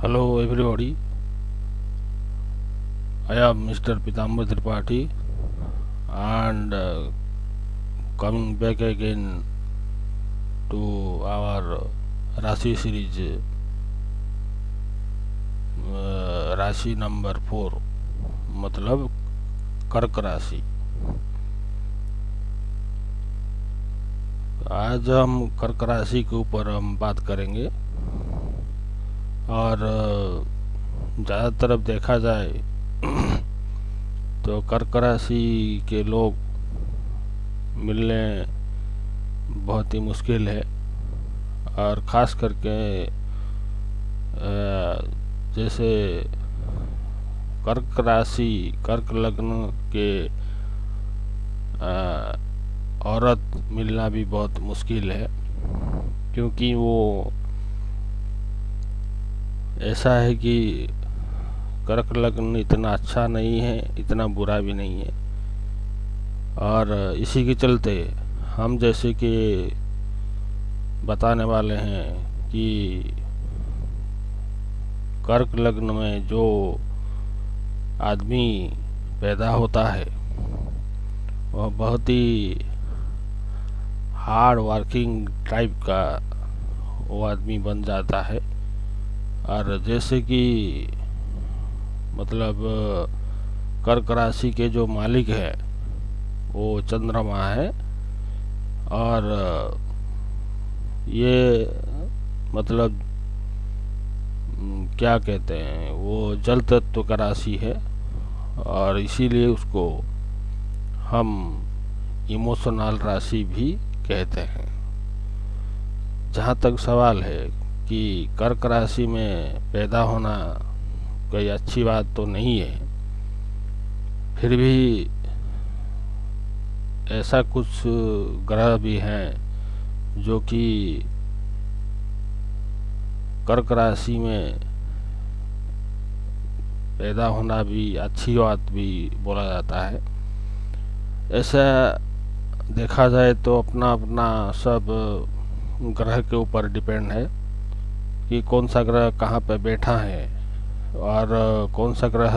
Hello everybody, I am Mr. Pitambar Tripathi and coming back again to our Rashi series, राशि number 4 मतलब कर्क राशि। आज हम कर्क राशि के ऊपर हम बात करेंगे और ज़्यादातर अब देखा जाए तो कर्क राशि के लोग मिलने बहुत ही मुश्किल है और ख़ास करके जैसे कर्क राशि कर्क लग्न के औरत मिलना भी बहुत मुश्किल है, क्योंकि वो ऐसा है कि कर्क लग्न इतना अच्छा नहीं है, इतना बुरा भी नहीं है। और इसी के चलते हम जैसे कि बताने वाले हैं कि कर्क लग्न में जो आदमी पैदा होता है वह बहुत ही हार्ड वर्किंग टाइप का वो आदमी बन जाता है। और जैसे कि मतलब कर्क राशि के जो मालिक है वो चंद्रमा है और ये मतलब क्या कहते हैं, वो जल तत्व का राशि है और इसीलिए उसको हम इमोशनल राशि भी कहते हैं। जहाँ तक सवाल है कि कर्क राशि में पैदा होना कोई अच्छी बात तो नहीं है, फिर भी ऐसा कुछ ग्रह भी हैं जो कि कर्क राशि में पैदा होना भी अच्छी बात भी बोला जाता है। ऐसा देखा जाए तो अपना अपना सब ग्रह के ऊपर डिपेंड है कि कौन सा ग्रह कहाँ पे बैठा है और कौन सा ग्रह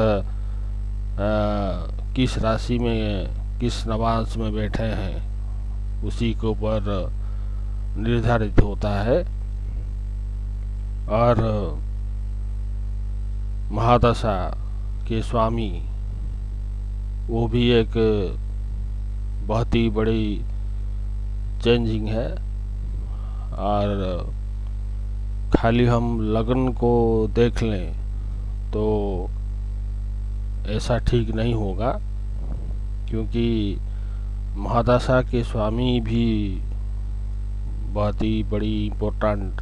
किस राशि में किस नवांश में बैठे हैं, उसी के ऊपर निर्धारित होता है। और महादशा के स्वामी वो भी एक बहुत ही बड़ी चेंजिंग है। और खाली हम लग्न को देख लें तो ऐसा ठीक नहीं होगा, क्योंकि महादशा के स्वामी भी बहुत ही बड़ी इम्पोर्टेंट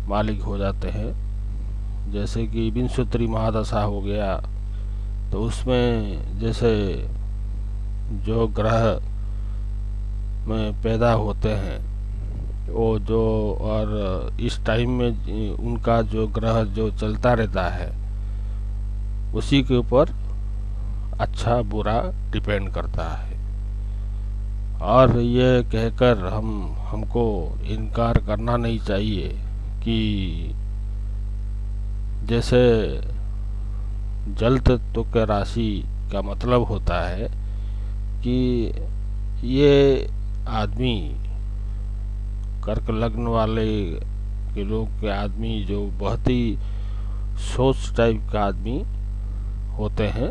मालिक हो जाते हैं। जैसे कि विंशोत्तरी महादशा हो गया तो उसमें जैसे जो ग्रह में पैदा होते हैं वो जो और इस टाइम में उनका जो ग्रह जो चलता रहता है उसी के ऊपर अच्छा बुरा डिपेंड करता है। और ये कहकर हमको इनकार करना नहीं चाहिए कि जैसे जल तत्व के राशि का मतलब होता है कि ये आदमी कर्क लग्न वाले के लोग के आदमी जो बहुत ही सोच टाइप का आदमी होते हैं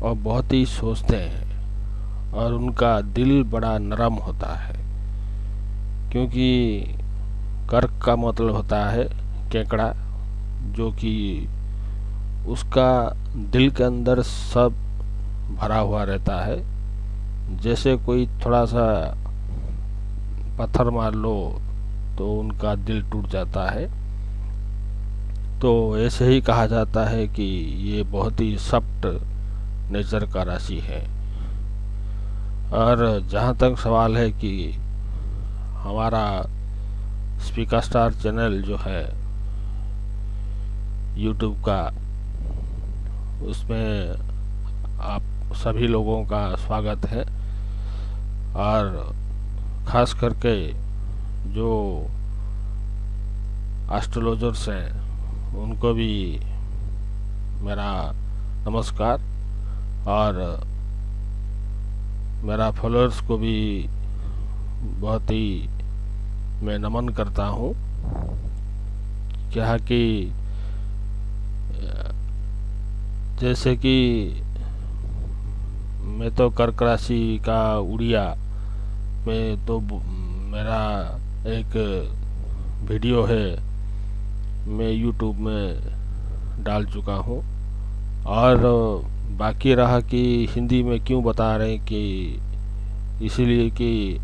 और बहुत ही सोचते हैं और उनका दिल बड़ा नरम होता है, क्योंकि कर्क का मतलब होता है केकड़ा, जो कि उसका दिल के अंदर सब भरा हुआ रहता है। जैसे कोई थोड़ा सा पत्थर मार लो तो उनका दिल टूट जाता है। तो ऐसे ही कहा जाता है कि ये बहुत ही सॉफ्ट नेचर का राशि है। और जहाँ तक सवाल है कि हमारा स्पीकर स्टार चैनल जो है यूट्यूब का, उसमें आप सभी लोगों का स्वागत है। और ख़ास करके जो एस्ट्रोलॉजर्स हैं उनको भी मेरा नमस्कार, और मेरा फॉलोअर्स को भी बहुत ही मैं नमन करता हूँ। क्या कि जैसे कि मैं तो कर्क राशि का उड़िया में तो मेरा एक वीडियो है, मैं यूट्यूब में डाल चुका हूँ। और बाकी रहा कि हिंदी में क्यों बता रहे हैं, कि इसीलिए कि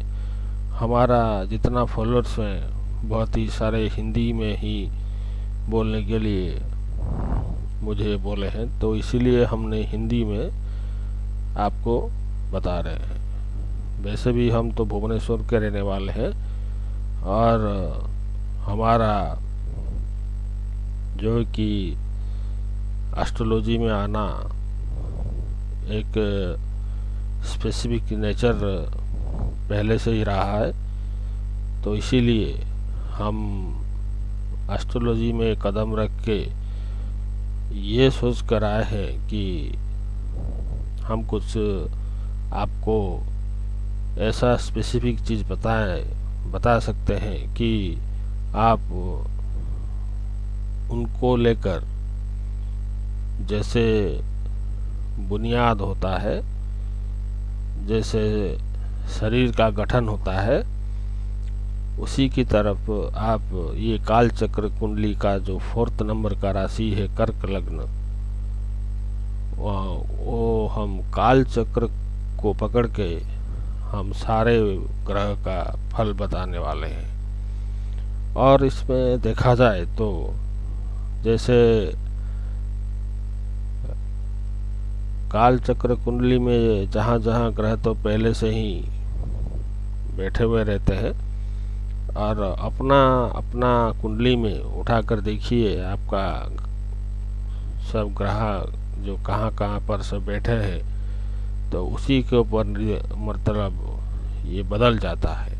हमारा जितना फॉलोअर्स हैं बहुत ही सारे हिंदी में ही बोलने के लिए मुझे बोले हैं, तो इसीलिए हमने हिंदी में आपको बता रहे हैं। वैसे भी हम तो भुवनेश्वर के रहने वाले हैं, और हमारा जो कि एस्ट्रोलॉजी में आना एक स्पेसिफिक नेचर पहले से ही रहा है, तो इसीलिए हम एस्ट्रोलॉजी में कदम रख के ये सोच कर आए हैं कि हम कुछ आपको ऐसा स्पेसिफिक चीज़ बता सकते हैं कि आप उनको लेकर, जैसे बुनियाद होता है, जैसे शरीर का गठन होता है, उसी की तरफ आप ये काल चक्र कुंडली का जो 4th नंबर का राशि है कर्क लग्न, वो हम काल चक्र को पकड़ के हम सारे ग्रह का फल बताने वाले हैं। और इसमें देखा जाए तो जैसे काल चक्र कुंडली में जहाँ जहाँ ग्रह तो पहले से ही बैठे हुए रहते हैं, और अपना अपना कुंडली में उठाकर देखिए आपका सब ग्रह जो कहाँ कहाँ पर सब बैठे हैं, तो उसी के ऊपर मतलब ये बदल जाता है।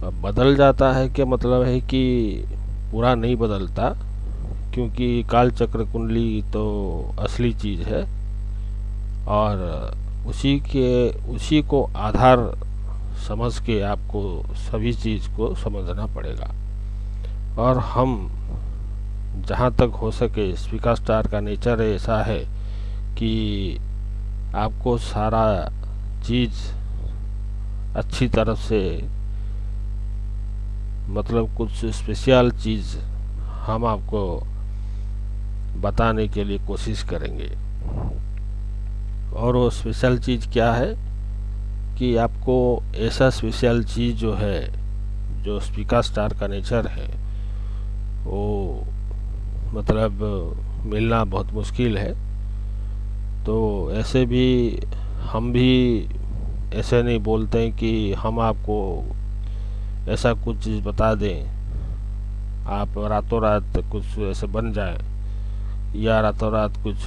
अब बदल जाता है क्या मतलब है कि पूरा नहीं बदलता, क्योंकि काल चक्र कुंडली तो असली चीज़ है, और उसी को आधार समझ के आपको सभी चीज़ को समझना पड़ेगा। और हम जहाँ तक हो सके, स्पीकर स्टार का नेचर ऐसा है कि आपको सारा चीज़ अच्छी तरफ से, मतलब कुछ स्पेशल चीज़ हम आपको बताने के लिए कोशिश करेंगे। और वो स्पेशल चीज़ क्या है कि आपको ऐसा स्पेशल चीज़ जो है, जो स्पीकर स्टार का नेचर है, वो मतलब मिलना बहुत मुश्किल है। तो ऐसे भी हम भी ऐसे नहीं बोलते हैं कि हम आपको ऐसा कुछ चीज़ बता दें, आप रातों रात कुछ ऐसे बन जाए, या रातों रात कुछ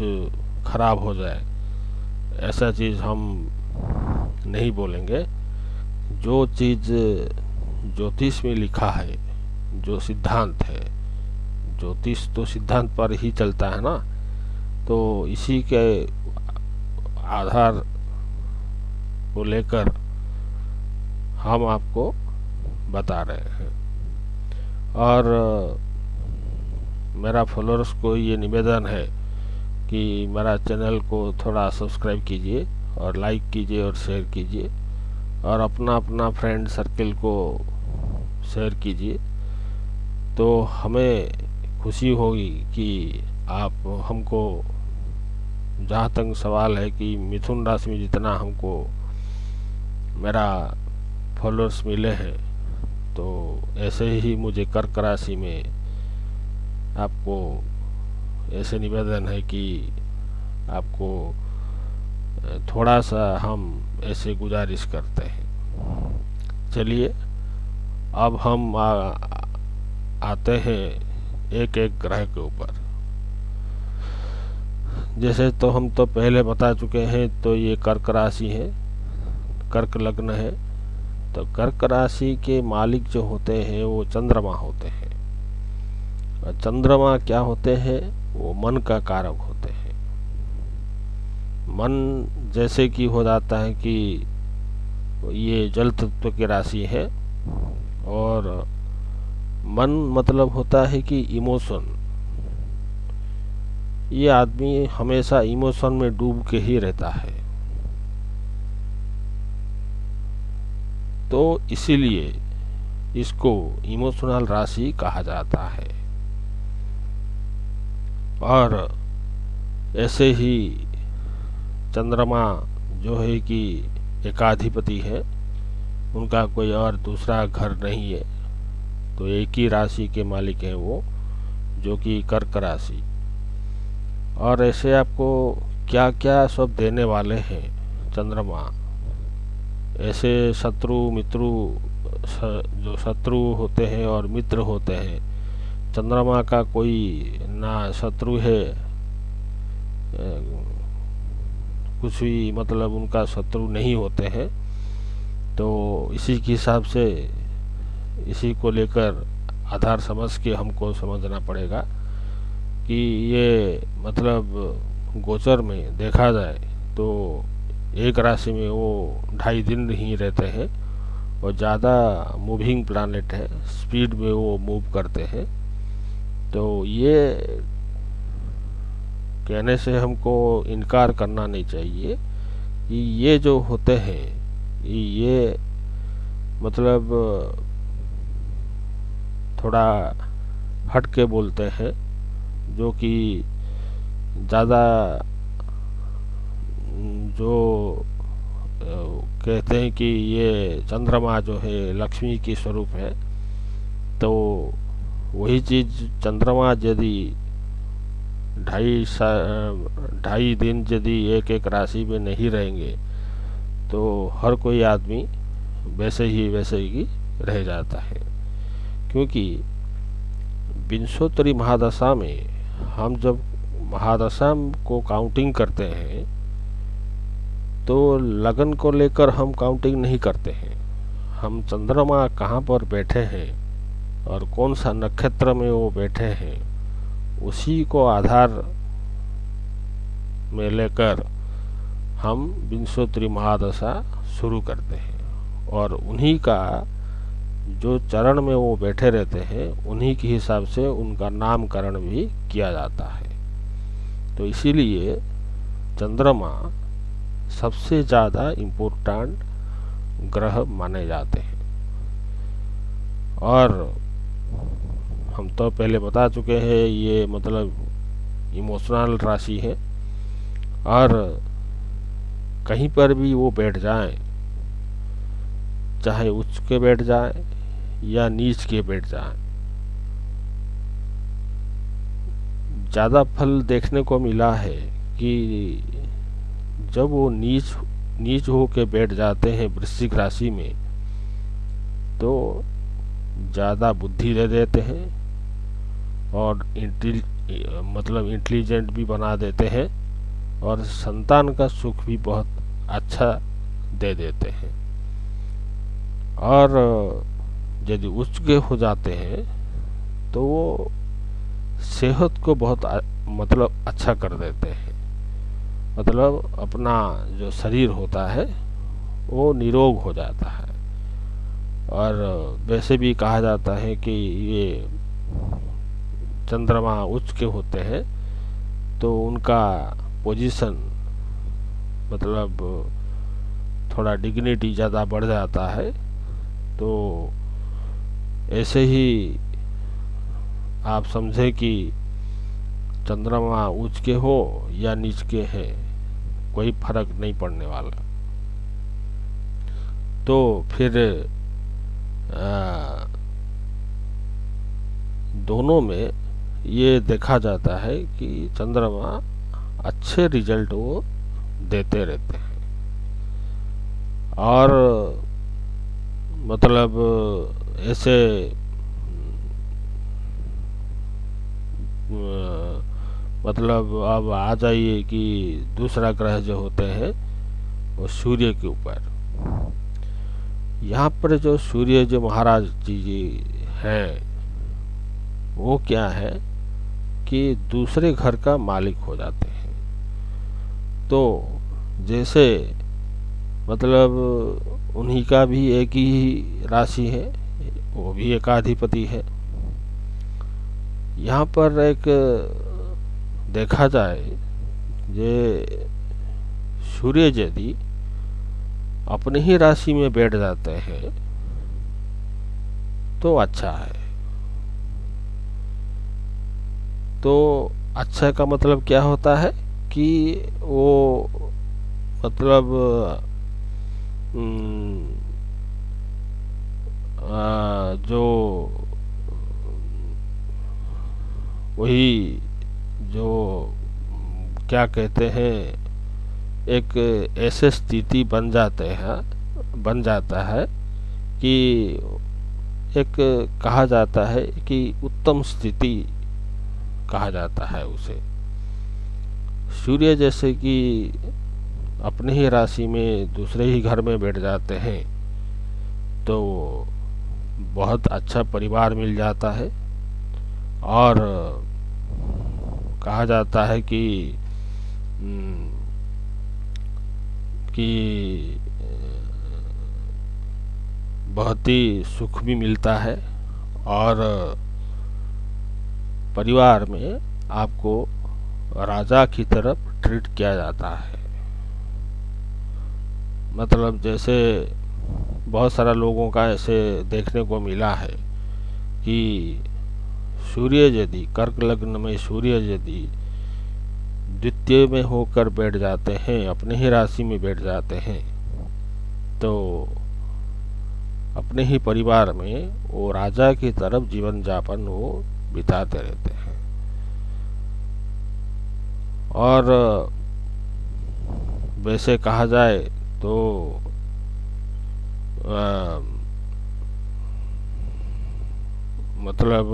खराब हो जाए, ऐसा चीज़ हम नहीं बोलेंगे। जो चीज़ ज्योतिष में लिखा है, जो सिद्धांत है, ज्योतिष तो सिद्धांत पर ही चलता है ना, तो इसी के आधार को लेकर हम आपको बता रहे हैं। और मेरा फॉलोअर्स को ये निवेदन है कि मेरा चैनल को थोड़ा सब्सक्राइब कीजिए, और लाइक कीजिए, और शेयर कीजिए, और अपना फ्रेंड सर्कल को शेयर कीजिए। तो हमें खुशी होगी कि आप हमको, जहाँ तक सवाल है कि मिथुन राशि में जितना हमको मेरा फॉलोअर्स मिले हैं, तो ऐसे ही मुझे कर्क राशि में आपको ऐसे निवेदन है कि आपको थोड़ा सा हम ऐसे गुजारिश करते हैं। चलिए अब हम आते हैं एक एक ग्रह के ऊपर। जैसे तो हम तो पहले बता चुके हैं, तो ये कर्क राशि है, कर्क लग्न है। तो कर्क राशि के मालिक जो होते हैं वो चंद्रमा होते हैं, चंद्रमा क्या होते हैं, वो मन का कारक होते हैं। मन जैसे कि हो जाता है कि ये जल तत्व की राशि है, और मन मतलब होता है कि इमोशन। ये आदमी हमेशा इमोशन में डूब के ही रहता है। तो इसीलिए इसको इमोशनल राशि कहा जाता है। और ऐसे ही चंद्रमा जो है कि एकाधिपति है, उनका कोई और दूसरा घर नहीं है, तो एक ही राशि के मालिक हैं वो, जो कि कर्क राशि। और ऐसे आपको क्या क्या सब देने वाले हैं चंद्रमा। ऐसे शत्रु मित्रु, जो शत्रु होते हैं और मित्र होते हैं, चंद्रमा का कोई ना शत्रु है, कुछ भी मतलब उनका शत्रु नहीं होते हैं। तो इसी के हिसाब से इसी को लेकर आधार समझ के हमको समझना पड़ेगा कि ये मतलब गोचर में देखा जाए तो एक राशि में वो 2.5 दिन ही रहते हैं, और ज़्यादा मूविंग प्लैनेट है, स्पीड में वो मूव करते हैं। तो ये कहने से हमको इनकार करना नहीं चाहिए कि ये जो होते हैं ये मतलब थोड़ा हट के बोलते हैं, जो कि ज़्यादा जो कहते हैं कि ये चंद्रमा जो है लक्ष्मी की स्वरूप है। तो वही चीज़ चंद्रमा यदि 2.5 दिन यदि एक एक राशि में नहीं रहेंगे तो हर कोई आदमी वैसे ही रह जाता है। क्योंकि विंशोत्तरी महादशा में हम जब महादशा को काउंटिंग करते हैं तो लगन को लेकर हम काउंटिंग नहीं करते हैं। हम चंद्रमा कहाँ पर बैठे हैं और कौन सा नक्षत्र में वो बैठे हैं, उसी को आधार में लेकर हम विंशोत्तरी महादशा शुरू करते हैं। और उन्हीं का जो चरण में वो बैठे रहते हैं, उन्हीं के हिसाब से उनका नामकरण भी किया जाता है। तो इसीलिए चंद्रमा सबसे ज़्यादा इम्पोर्टेंट ग्रह माने जाते हैं। और हम तो पहले बता चुके हैं ये मतलब इमोशनल राशि है, और कहीं पर भी वो बैठ जाएं, चाहे उच्च के बैठ जाएं या नीच के बैठ जाएं, ज़्यादा फल देखने को मिला है कि जब वो नीच हो के बैठ जाते हैं वृश्चिक राशि में, तो ज़्यादा बुद्धि दे देते हैं और मतलब इंटेलिजेंट भी बना देते हैं, और संतान का सुख भी बहुत अच्छा दे देते हैं। और यदि उच्च के हो जाते हैं तो वो सेहत को बहुत मतलब अच्छा कर देते हैं। मतलब अपना जो शरीर होता है वो निरोग हो जाता है। और वैसे भी कहा जाता है कि ये चंद्रमा उच्च के होते हैं तो उनका पोजीशन मतलब थोड़ा डिग्निटी ज़्यादा बढ़ जाता है। तो ऐसे ही आप समझे कि चंद्रमा उच्च के हो या नीच के हैं, कोई फर्क नहीं पड़ने वाला। तो फिर दोनों में ये देखा जाता है कि चंद्रमा अच्छे रिजल्ट वो देते रहते हैं। और मतलब ऐसे मतलब अब आ जाइए कि दूसरा ग्रह जो होते हैं वो सूर्य के ऊपर। यहाँ पर जो सूर्य जो महाराज जी हैं, वो क्या है कि दूसरे घर का मालिक हो जाते हैं। तो जैसे मतलब उन्हीं का भी एक ही राशि है, वो भी एकाधिपति है। यहाँ पर एक देखा जाए, ये सूर्य यदि अपने ही राशि में बैठ जाते हैं तो अच्छा है। तो अच्छा का मतलब क्या होता है कि वो मतलब जो वही जो क्या कहते हैं, एक ऐसे स्थिति बन जाता है कि एक कहा जाता है कि उत्तम स्थिति कहा जाता है उसे। सूर्य जैसे कि अपने ही राशि में दूसरे ही घर में बैठ जाते हैं तो बहुत अच्छा परिवार मिल जाता है। और कहा जाता है कि बहुत ही सुख भी मिलता है और परिवार में आपको राजा की तरफ ट्रीट किया जाता है। मतलब जैसे बहुत सारा लोगों का ऐसे देखने को मिला है कि सूर्य यदि कर्क लग्न में सूर्य यदि द्वितीय में होकर बैठ जाते हैं, अपने ही राशि में बैठ जाते हैं, तो अपने ही परिवार में वो राजा की तरफ जीवन यापन वो बिताते रहते हैं। और वैसे कहा जाए तो मतलब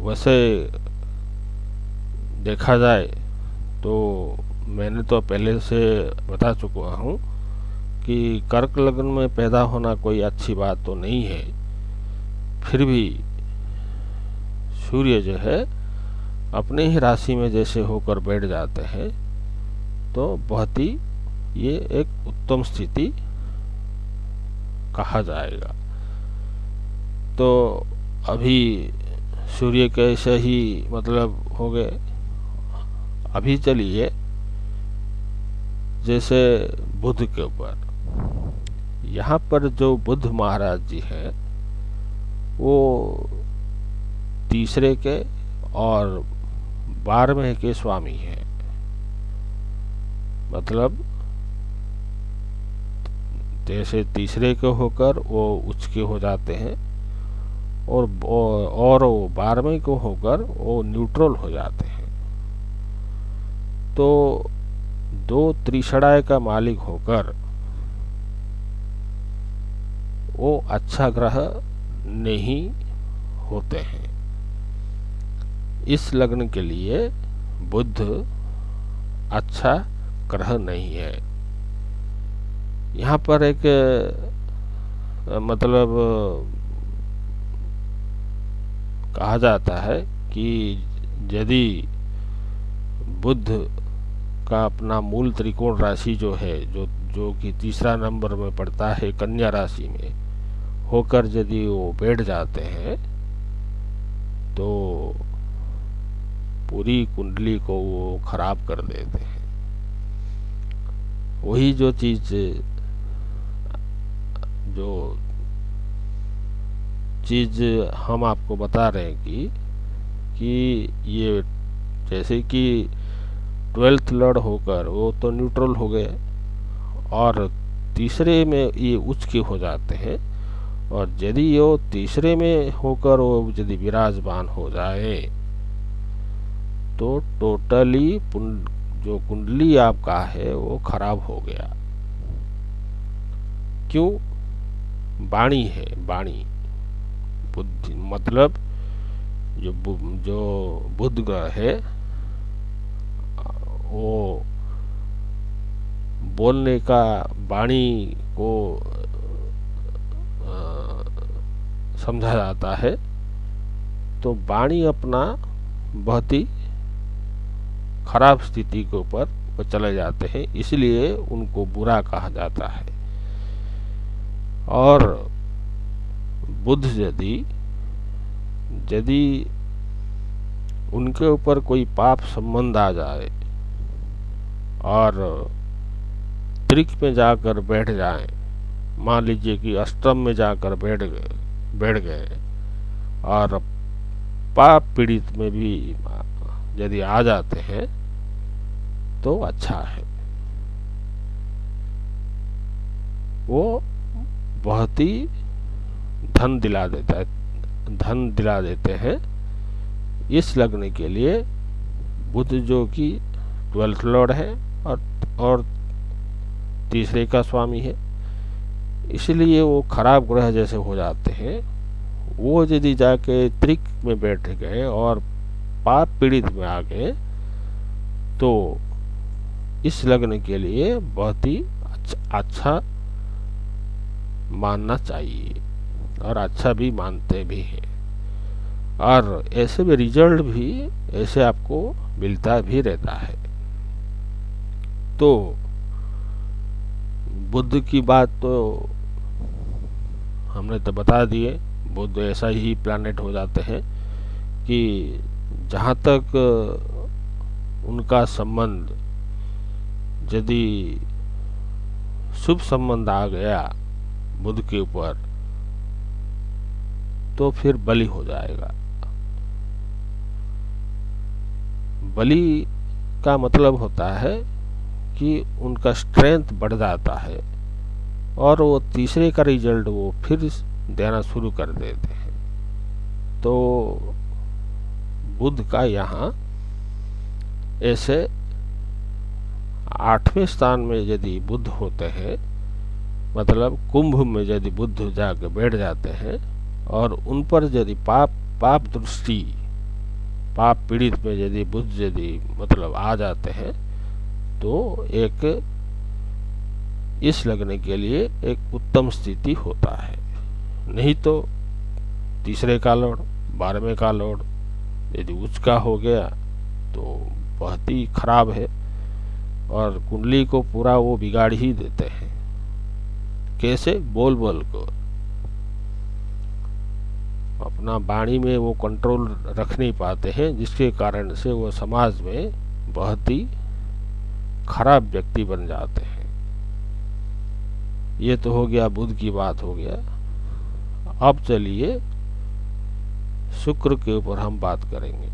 वैसे देखा जाए तो मैंने तो पहले से बता चुका हूँ कि कर्क लग्न में पैदा होना कोई अच्छी बात तो नहीं है। फिर भी सूर्य जो है अपने ही राशि में जैसे होकर बैठ जाते हैं तो बहुत ही ये एक उत्तम स्थिति कहा जाएगा। तो अभी सूर्य कैसे ही मतलब हो गए। अभी चलिए जैसे बुध के ऊपर, यहाँ पर जो बुध महाराज जी हैं वो तीसरे के और 12वें के स्वामी हैं। मतलब जैसे तीसरे के होकर वो उच्च के हो जाते हैं और वो 12वें को होकर वो न्यूट्रल हो जाते हैं। तो दो त्रिषणाय का मालिक होकर वो अच्छा ग्रह नहीं होते हैं। इस लग्न के लिए बुध अच्छा ग्रह नहीं है। यहाँ पर एक मतलब कहा जाता है कि यदि बुध का अपना मूल त्रिकोण राशि जो है जो कि तीसरा नंबर में पड़ता है कन्या राशि में होकर यदि वो बैठ जाते हैं तो पूरी कुंडली को वो खराब कर देते हैं। वही जो चीज हम आपको बता रहे हैं कि ये जैसे कि 12th लॉर्ड होकर वो तो न्यूट्रल हो गए और तीसरे में ये उच्च के हो जाते हैं। और यदि वो तीसरे में होकर वो यदि विराजमान हो जाए तो टोटली जो कुंडली आपका है वो खराब हो गया। क्यों? वाणी है, वाणी बुद्धि मतलब जो बुध ग्रह है वो बोलने का वाणी को समझा जाता है, तो वाणी अपना बहुत ही खराब स्थिति के ऊपर वो चले जाते हैं, इसलिए उनको बुरा कहा जाता है। और बुद्ध यदि उनके ऊपर कोई पाप संबंध आ जाए और त्रिक में जाकर बैठ जाएं, मान लीजिए कि अष्टम में जाकर बैठ गए और पाप पीड़ित में भी यदि आ जाते हैं तो अच्छा है। वो बहुत ही धन दिला देते हैं। इस लग्न के लिए बुध जो कि 12th लॉर्ड है और तीसरे का स्वामी है, इसलिए वो खराब ग्रह जैसे हो जाते हैं। वो यदि जाके त्रिक में बैठ गए और पाप पीड़ित में आ गए तो इस लग्न के लिए बहुत ही अच्छा मानना चाहिए और अच्छा भी मानते भी हैं, और ऐसे में रिजल्ट भी ऐसे आपको मिलता भी रहता है। तो बुद्ध की बात तो हमने तो बता दिए। बुद्ध ऐसा ही प्लैनेट हो जाते हैं कि जहाँ तक उनका संबंध यदि शुभ संबंध आ गया बुद्ध के ऊपर तो फिर बलि हो जाएगा। बलि का मतलब होता है कि उनका स्ट्रेंथ बढ़ जाता है और वो तीसरे का रिजल्ट वो फिर देना शुरू कर देते हैं। तो बुद्ध का यहाँ ऐसे 8वें स्थान में यदि बुद्ध होते हैं, मतलब कुंभ में यदि बुद्ध जाकर बैठ जाते हैं और उन पर यदि पाप दृष्टि, पाप पीड़ित में यदि बुद्ध यदि मतलब आ जाते हैं तो एक इस लगने के लिए एक उत्तम स्थिति होता है। नहीं तो तीसरे का लॉर्ड, 12वें का लॉर्ड यदि उच्च का हो गया तो बहुत ही खराब है और कुंडली को पूरा वो बिगाड़ ही देते हैं। कैसे? बोल को अपना वाणी में वो कंट्रोल रख नहीं पाते हैं, जिसके कारण से वो समाज में बहुत ही खराब व्यक्ति बन जाते हैं। ये तो हो गया बुध की बात हो गया। अब चलिए शुक्र के ऊपर हम बात करेंगे।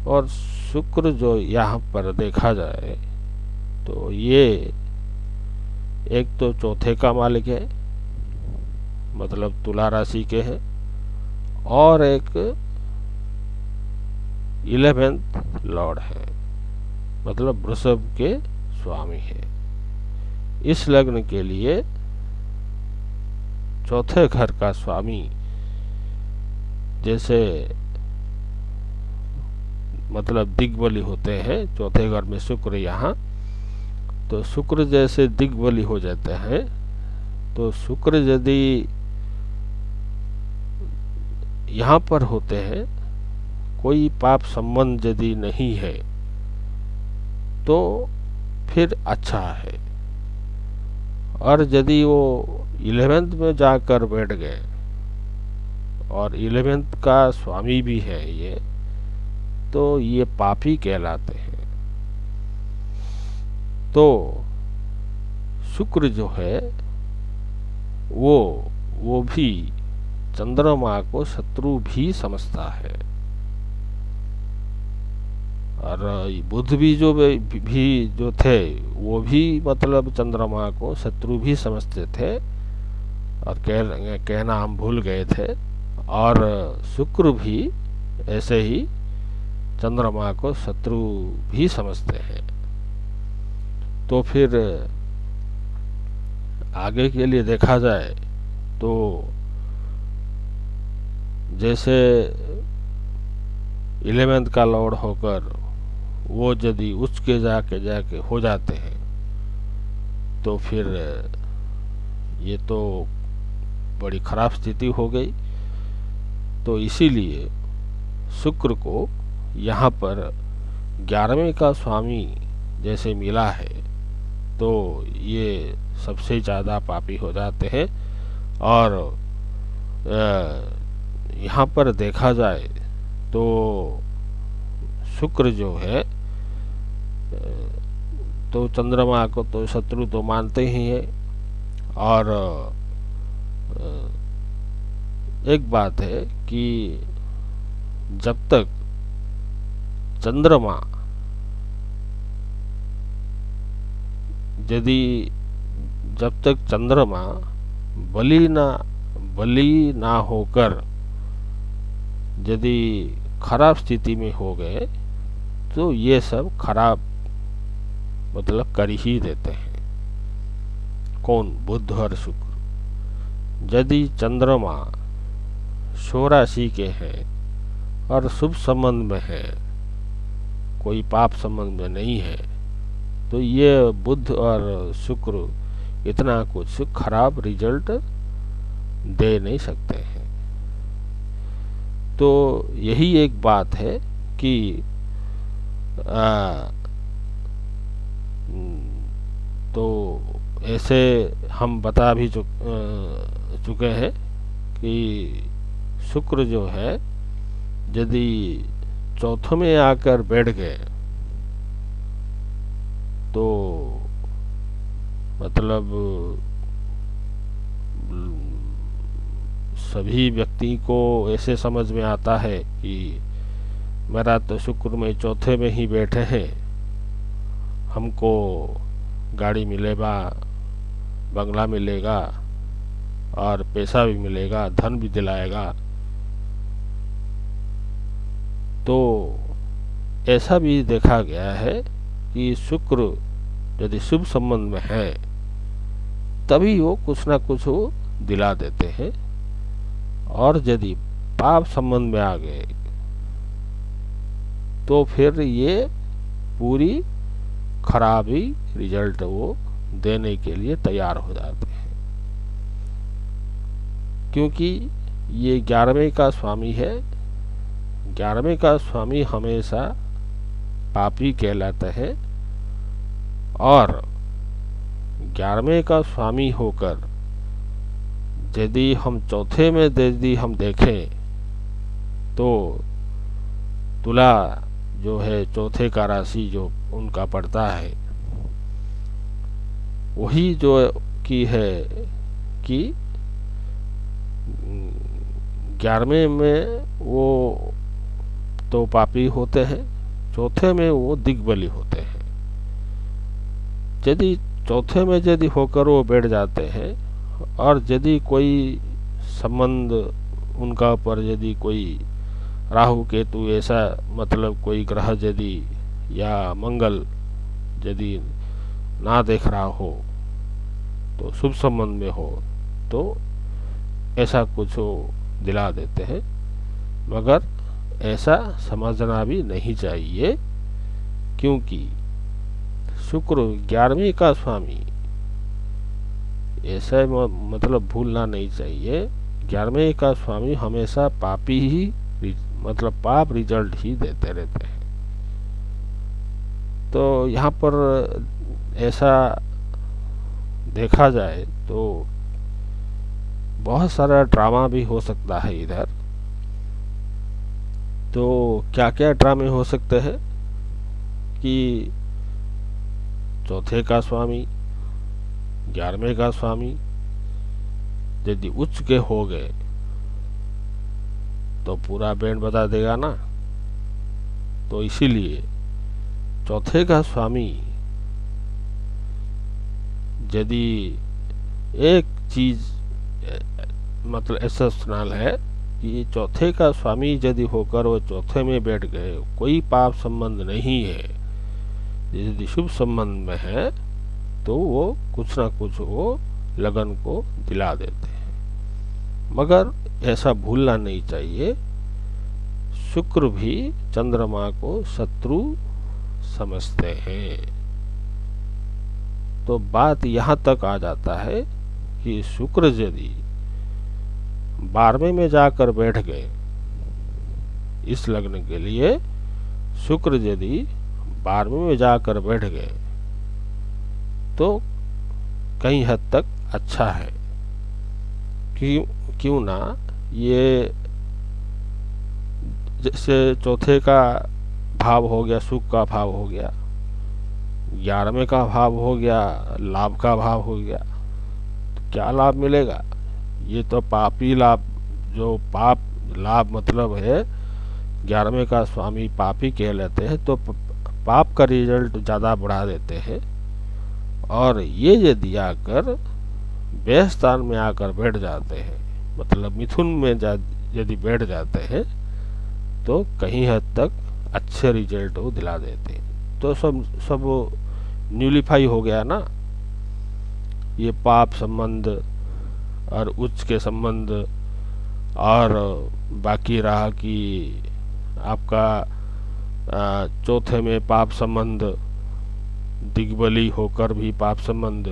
और शुक्र जो यहाँ पर देखा जाए तो ये एक तो चौथे का मालिक है, मतलब तुला राशि के हैं, और एक 11th लॉर्ड है, मतलब वृषभ के स्वामी है। इस लग्न के लिए चौथे घर का स्वामी जैसे मतलब दिग्बली होते हैं चौथे घर में शुक्र, यहाँ तो शुक्र जैसे दिग्बली हो जाते हैं। तो शुक्र यदि यहाँ पर होते हैं, कोई पाप संबंध यदि नहीं है तो फिर अच्छा है। और यदि वो 11th में जाकर बैठ गए और 11th का स्वामी भी है ये, तो ये पापी कहलाते हैं। तो शुक्र जो है वो भी चंद्रमा को शत्रु भी समझता है। और बुध भी जो थे वो भी मतलब चंद्रमा को शत्रु भी समझते थे, और कहना हम भूल गए थे। और शुक्र भी ऐसे ही चंद्रमा को शत्रु भी समझते हैं। तो फिर आगे के लिए देखा जाए तो जैसे 11th का लॉर्ड होकर वो यदि उच्च के जाके हो जाते हैं तो फिर ये तो बड़ी खराब स्थिति हो गई। तो इसीलिए शुक्र को यहाँ पर 11वें का स्वामी जैसे मिला है तो ये सबसे ज़्यादा पापी हो जाते हैं। और यहाँ पर देखा जाए तो शुक्र जो है तो चंद्रमा को तो शत्रु तो मानते ही है। और एक बात है कि जब तक चंद्रमा जब तक चंद्रमा बली ना होकर यदि खराब स्थिति में हो गए तो ये सब खराब मतलब कर ही देते हैं। कौन? बुध और शुक्र। यदि चंद्रमा शो राशि के हैं और शुभ संबंध में है, कोई पाप संबंध में नहीं है, तो ये बुध और शुक्र इतना कुछ खराब रिजल्ट दे नहीं सकते हैं। तो यही एक बात है कि तो ऐसे हम बता भी चुके हैं कि शुक्र जो है यदि चौथे में आकर बैठ गए तो मतलब सभी व्यक्ति को ऐसे समझ में आता है कि मेरा तो शुक्र में चौथे में ही बैठे हैं, हमको गाड़ी मिलेगा, बंगला मिलेगा और पैसा भी मिलेगा, धन भी दिलाएगा। तो ऐसा भी देखा गया है कि शुक्र यदि शुभ संबंध में है तभी वो कुछ ना कुछ वो दिला देते हैं, और यदि पाप संबंध में आ गए तो फिर ये पूरी खराबी रिजल्ट वो देने के लिए तैयार हो जाते हैं। क्योंकि ये 11वें का स्वामी है। 11वें का स्वामी हमेशा पापी कहलाते हैं, और 11वें का स्वामी होकर यदि हम चौथे में यदि हम देखें तो तुला जो है चौथे का राशि जो उनका पड़ता है वही जो की है कि 11वें में वो तो पापी होते हैं, चौथे में वो दिग्बली होते हैं। यदि चौथे में यदि होकर वो बैठ जाते हैं और यदि कोई संबंध उनका ऊपर यदि कोई राहु केतु ऐसा मतलब कोई ग्रह यदि या मंगल यदि ना देख रहा हो तो शुभ संबंध में हो तो ऐसा कुछ वो दिला देते हैं। मगर ऐसा समझना भी नहीं चाहिए, क्योंकि शुक्र 11वें का स्वामी ऐसा मतलब भूलना नहीं चाहिए। 11वें का स्वामी हमेशा पापी ही मतलब पाप रिजल्ट ही देते रहते हैं। तो यहाँ पर ऐसा देखा जाए तो बहुत सारा ड्रामा भी हो सकता है इधर। तो क्या क्या ड्रामे हो सकते हैं कि चौथे का स्वामी 11वें का स्वामी यदि उच्च के हो गए तो पूरा बैंड बजा देगा ना। तो इसीलिए चौथे का स्वामी यदि एक चीज मतलब एक्सेप्शनल है कि चौथे का स्वामी यदि होकर वो चौथे में बैठ गए, कोई पाप संबंध नहीं है, यदि शुभ संबंध में है तो वो कुछ ना कुछ वो लगन को दिला देते हैं। मगर ऐसा भूलना नहीं चाहिए, शुक्र भी चंद्रमा को शत्रु समझते हैं। तो बात यहाँ तक आ जाता है कि शुक्र यदि 12वें में जाकर बैठ गए, इस लग्न के लिए शुक्र यदि 12वें में जाकर बैठ गए तो कई हद तक अच्छा है। क्यों ना, ये जैसे चौथे का भाव हो गया, सुख का भाव हो गया, 11वें का भाव हो गया, लाभ का भाव हो गया, तो क्या लाभ मिलेगा? ये तो पापी लाभ, जो पाप लाभ मतलब है 11वें का स्वामी पापी कह लेते हैं, तो पाप का रिजल्ट ज़्यादा बढ़ा देते हैं। और ये यदि आकर व्यय स्थान में आकर बैठ जाते हैं, मतलब मिथुन में यदि बैठ जाते हैं, तो कहीं हद तक अच्छे रिजल्ट वो दिला देते हैं। तो सब न्यूलीफाई हो गया ना, ये पाप संबंध और उच्च के संबंध, और बाकी रहा कि आपका चौथे में पाप संबंध, दिग्बली होकर भी पाप संबंध,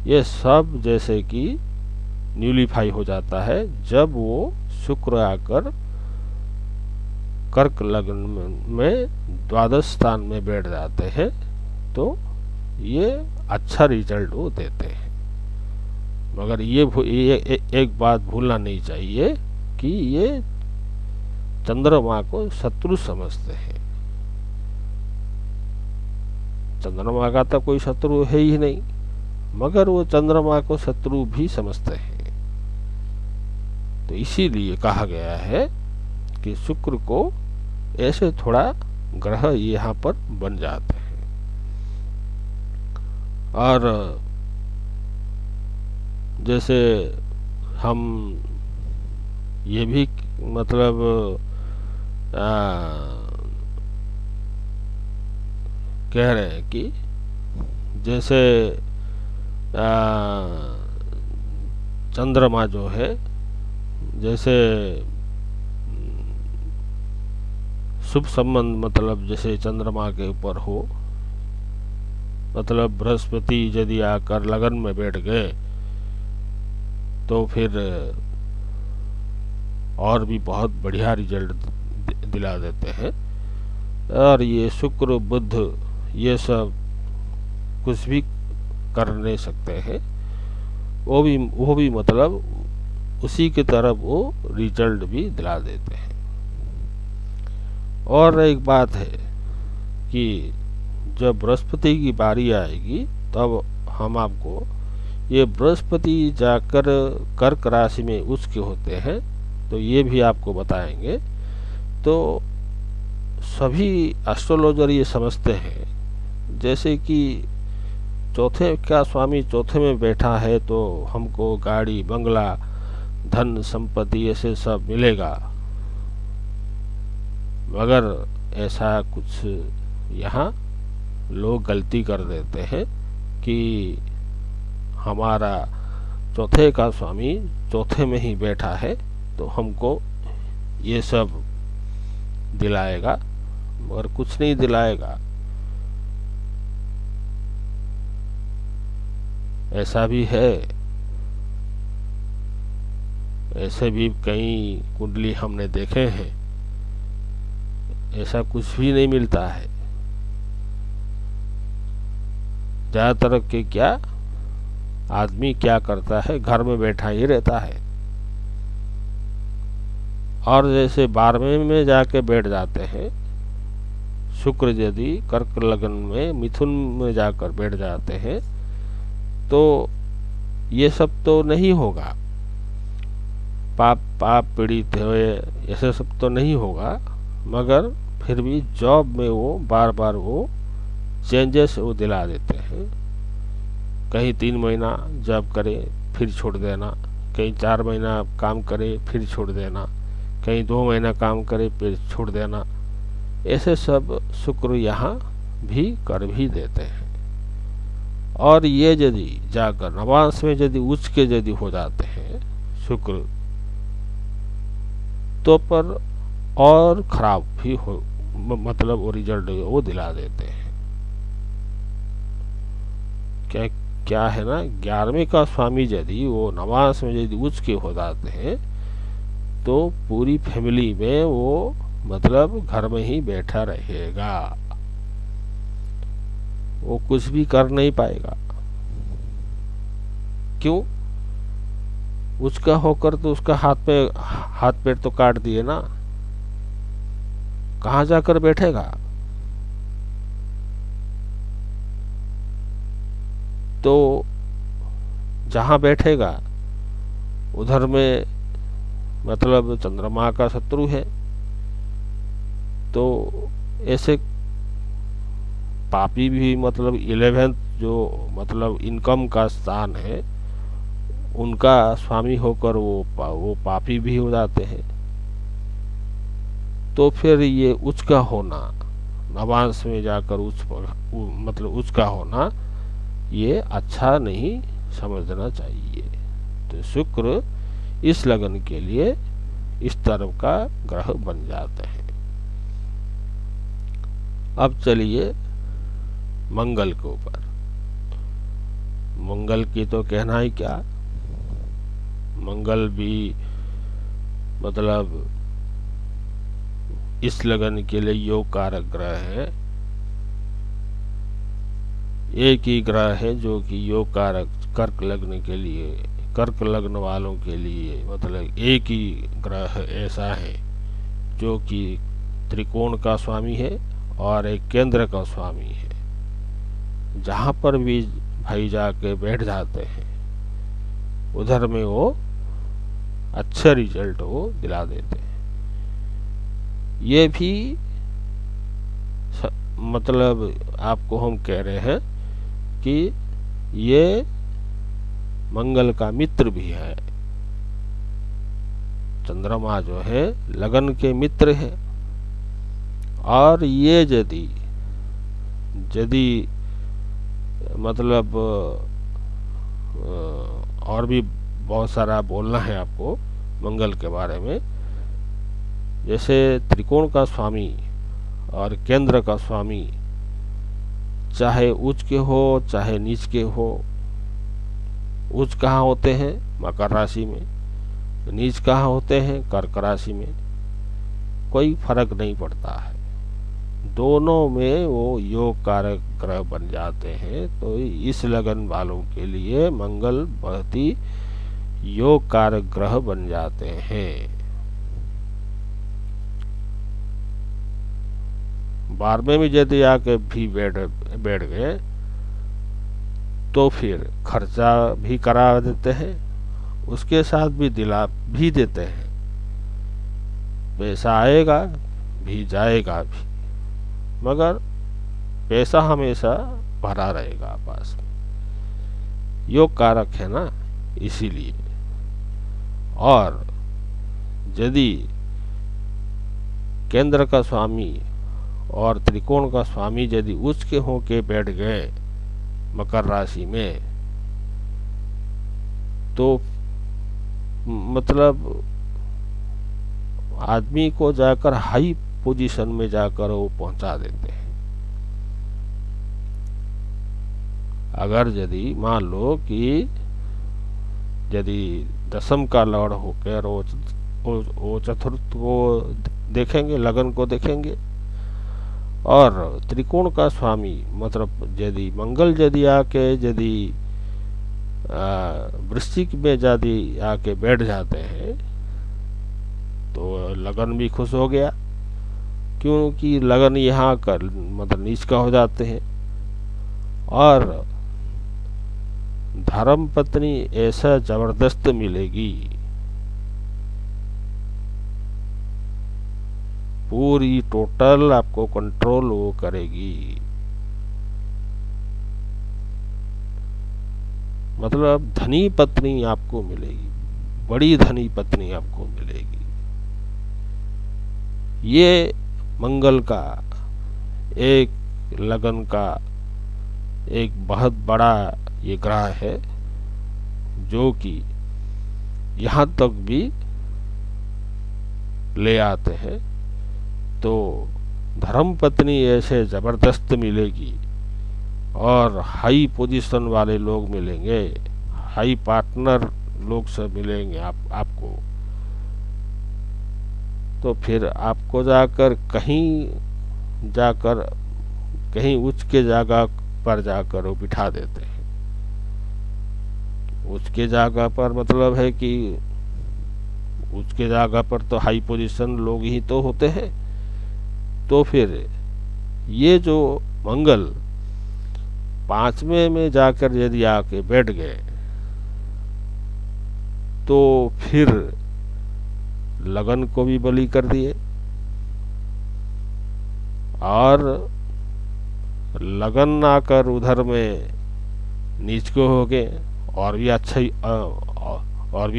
ये सब जैसे कि न्यूलीफाई हो जाता है जब वो शुक्र आकर कर्क लग्न में द्वादश स्थान में बैठ जाते हैं, तो ये अच्छा रिजल्ट वो देते हैं। मगर ये एक बात भूलना नहीं चाहिए कि ये चंद्रमा को शत्रु समझते हैं। चंद्रमा का तो कोई शत्रु है ही नहीं, मगर वो चंद्रमा को शत्रु भी समझते हैं। तो इसीलिए कहा गया है कि शुक्र को ऐसे थोड़ा ग्रह यहाँ पर बन जाते हैं। और जैसे हम ये भी मतलब कह रहे हैं कि जैसे चंद्रमा जो है, जैसे शुभ संबंध, मतलब जैसे चंद्रमा के ऊपर हो, मतलब बृहस्पति यदि आकर लगन में बैठ गए तो फिर और भी बहुत बढ़िया रिजल्ट दिला देते हैं। और ये शुक्र बुध ये सब कुछ भी कर नहीं सकते हैं, वो भी मतलब उसी की तरफ वो रिजल्ट भी दिला देते हैं। और एक बात है कि जब बृहस्पति की बारी आएगी तब हम आपको ये बृहस्पति जाकर कर्क राशि में उच्च के होते हैं, तो ये भी आपको बताएंगे। तो सभी एस्ट्रोलॉजर ये समझते हैं जैसे कि चौथे का स्वामी चौथे में बैठा है तो हमको गाड़ी बंगला धन संपत्ति ऐसे सब मिलेगा, मगर ऐसा कुछ यहाँ लोग गलती कर देते हैं कि हमारा चौथे का स्वामी चौथे में ही बैठा है तो हमको ये सब दिलाएगा, मगर कुछ नहीं दिलाएगा। ऐसा भी है, ऐसे भी कई कुंडली हमने देखे हैं, ऐसा कुछ भी नहीं मिलता है। ज्यादातर के क्या आदमी क्या करता है, घर में बैठा ही रहता है, और जैसे 12वें में जाके बैठ जाते हैं, शुक्र यदि कर्क लग्न में मिथुन में जाकर बैठ जाते हैं तो ये सब तो नहीं होगा, पाप पीड़ित हुए ऐसे सब तो नहीं होगा, मगर फिर भी जॉब में वो बार बार वो चेंजेस वो दिला देते हैं। कहीं 3 महीना जॉब करे फिर छोड़ देना, कहीं 4 महीना काम करे फिर छोड़ देना, कहीं 2 महीना काम करे फिर छोड़ देना, ऐसे सब शुक्र यहाँ भी कर भी देते हैं। और ये यदि जाकर नवांश में यदि उच्च के यदि हो जाते हैं शुक्र, तो पर और खराब भी हो, मतलब वो रिजल्ट वो दिला देते हैं। क्या है ना, 11वें का स्वामी यदि वो नवांश में यदि उच्च के हो जाते हैं तो पूरी फैमिली में वो मतलब घर में ही बैठा रहेगा, वो कुछ भी कर नहीं पाएगा। क्यों? उसका होकर तो उसका हाथ पैर तो काट दिए ना, कहाँ जाकर बैठेगा? तो जहाँ बैठेगा उधर में मतलब चंद्रमा का शत्रु है, तो ऐसे पापी भी मतलब 11th जो मतलब इनकम का स्थान है उनका स्वामी होकर वो पापी भी हो जाते हैं। तो फिर ये उच्च का होना, नवांश में जाकर मतलब उच्च का होना, ये अच्छा नहीं समझना चाहिए। तो शुक्र इस लगन के लिए इस तरफ का ग्रह बन जाते हैं। अब चलिए मंगल के ऊपर। मंगल की तो कहना ही क्या, मंगल भी मतलब इस लगन के लिए योग कारक ग्रह है। एक ही ग्रह है जो कि योग कारक कर्क लग्न के लिए, कर्क लग्न वालों के लिए मतलब एक ही ग्रह ऐसा है जो कि त्रिकोण का स्वामी है और एक केंद्र का स्वामी है। जहाँ पर भी भाई जाके बैठ जाते हैं उधर में वो अच्छे रिजल्ट वो दिला देते हैं। ये भी मतलब आपको हम कह रहे हैं कि ये मंगल का मित्र भी है। चंद्रमा जो है लगन के मित्र है, और ये यदि मतलब और भी बहुत सारा बोलना है आपको मंगल के बारे में। जैसे त्रिकोण का स्वामी और केंद्र का स्वामी चाहे उच्च के हो चाहे नीच के हो, उच्च कहाँ होते हैं? मकर राशि में। नीच कहाँ होते हैं? कर्क राशि में। कोई फर्क नहीं पड़ता है, दोनों में वो योग कारक ग्रह बन जाते हैं। तो इस लगन वालों के लिए मंगल बहुत ही योग कारक ग्रह बन जाते हैं। 12वें में यदि आके भी बैठ गए तो फिर खर्चा भी करा देते हैं, उसके साथ भी दिला भी देते हैं। पैसा आएगा भी जाएगा भी, मगर पैसा हमेशा भरा रहेगा पास में। योग कारक है ना, इसीलिए। और यदि केंद्र का स्वामी और त्रिकोण का स्वामी यदि उच्च के होके बैठ गए मकर राशि में, तो मतलब आदमी को जाकर हाई पोजीशन में जाकर वो पहुंचा देते हैं। अगर यदि मान लो कि यदि दशम का लॉर्ड होकर वो चतुर्थ को देखेंगे, लगन को देखेंगे, और त्रिकोण का स्वामी मतलब यदि मंगल यदि आके यदि वृश्चिक में यदि आके बैठ जाते हैं तो लगन भी खुश हो गया, क्योंकि लगन यहाँ कर मतलब नीच का हो जाते हैं। और धर्म पत्नी ऐसा जबरदस्त मिलेगी, पूरी टोटल आपको कंट्रोल वो करेगी। मतलब धनी पत्नी आपको मिलेगी, बड़ी धनी पत्नी आपको मिलेगी। ये मंगल का एक लगन का एक बहुत बड़ा ये ग्रह है जो कि यहाँ तक भी ले आते हैं। तो धर्म पत्नी ऐसे जबरदस्त मिलेगी और हाई पोजीशन वाले लोग मिलेंगे, हाई पार्टनर लोग सब मिलेंगे आपको। तो फिर आपको जाकर कहीं उच्च के जगह पर जाकर वो बिठा देते हैं। उच्च के जगह पर मतलब है कि उच्च के जगह पर तो हाई पोजीशन लोग ही तो होते हैं। तो फिर ये जो मंगल 5वें में जाकर यदि आके बैठ गए तो फिर लगन को भी बलि कर दिए, और लगन आकर उधर में नीच को हो गए, और भी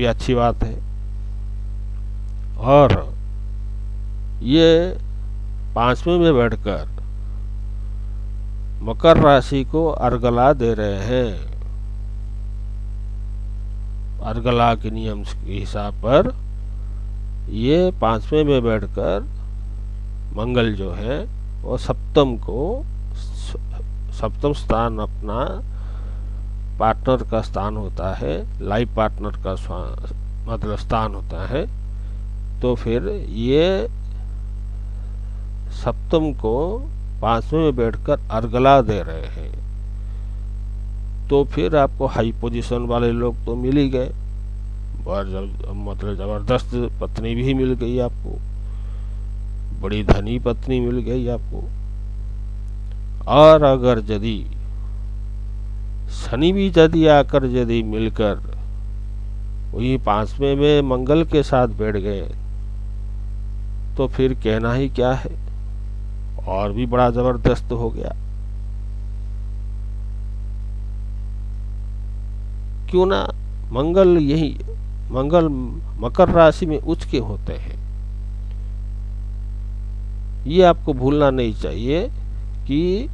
अच्छी बात है। और ये 5वें में बैठकर मकर राशि को अर्गला दे रहे हैं। अर्गला के नियम के हिसाब पर ये 5वें में बैठकर मंगल जो है वो सप्तम स्थान अपना पार्टनर का स्थान होता है, लाइफ पार्टनर का मतलब स्थान होता है। तो फिर ये सप्तम को 5वें में बैठकर अर्गला दे रहे हैं। तो फिर आपको हाई पोजीशन वाले लोग तो मिल ही गए, और मतलब जबरदस्त पत्नी भी मिल गई आपको, बड़ी धनी पत्नी मिल गई आपको। और अगर यदि शनि भी यदि आकर यदि मिलकर वही 5वें में मंगल के साथ बैठ गए तो फिर कहना ही क्या है, और भी बड़ा जबरदस्त हो गया। क्यों ना मंगल मकर राशि में उच्च के होते हैं। ये आपको भूलना नहीं चाहिए कि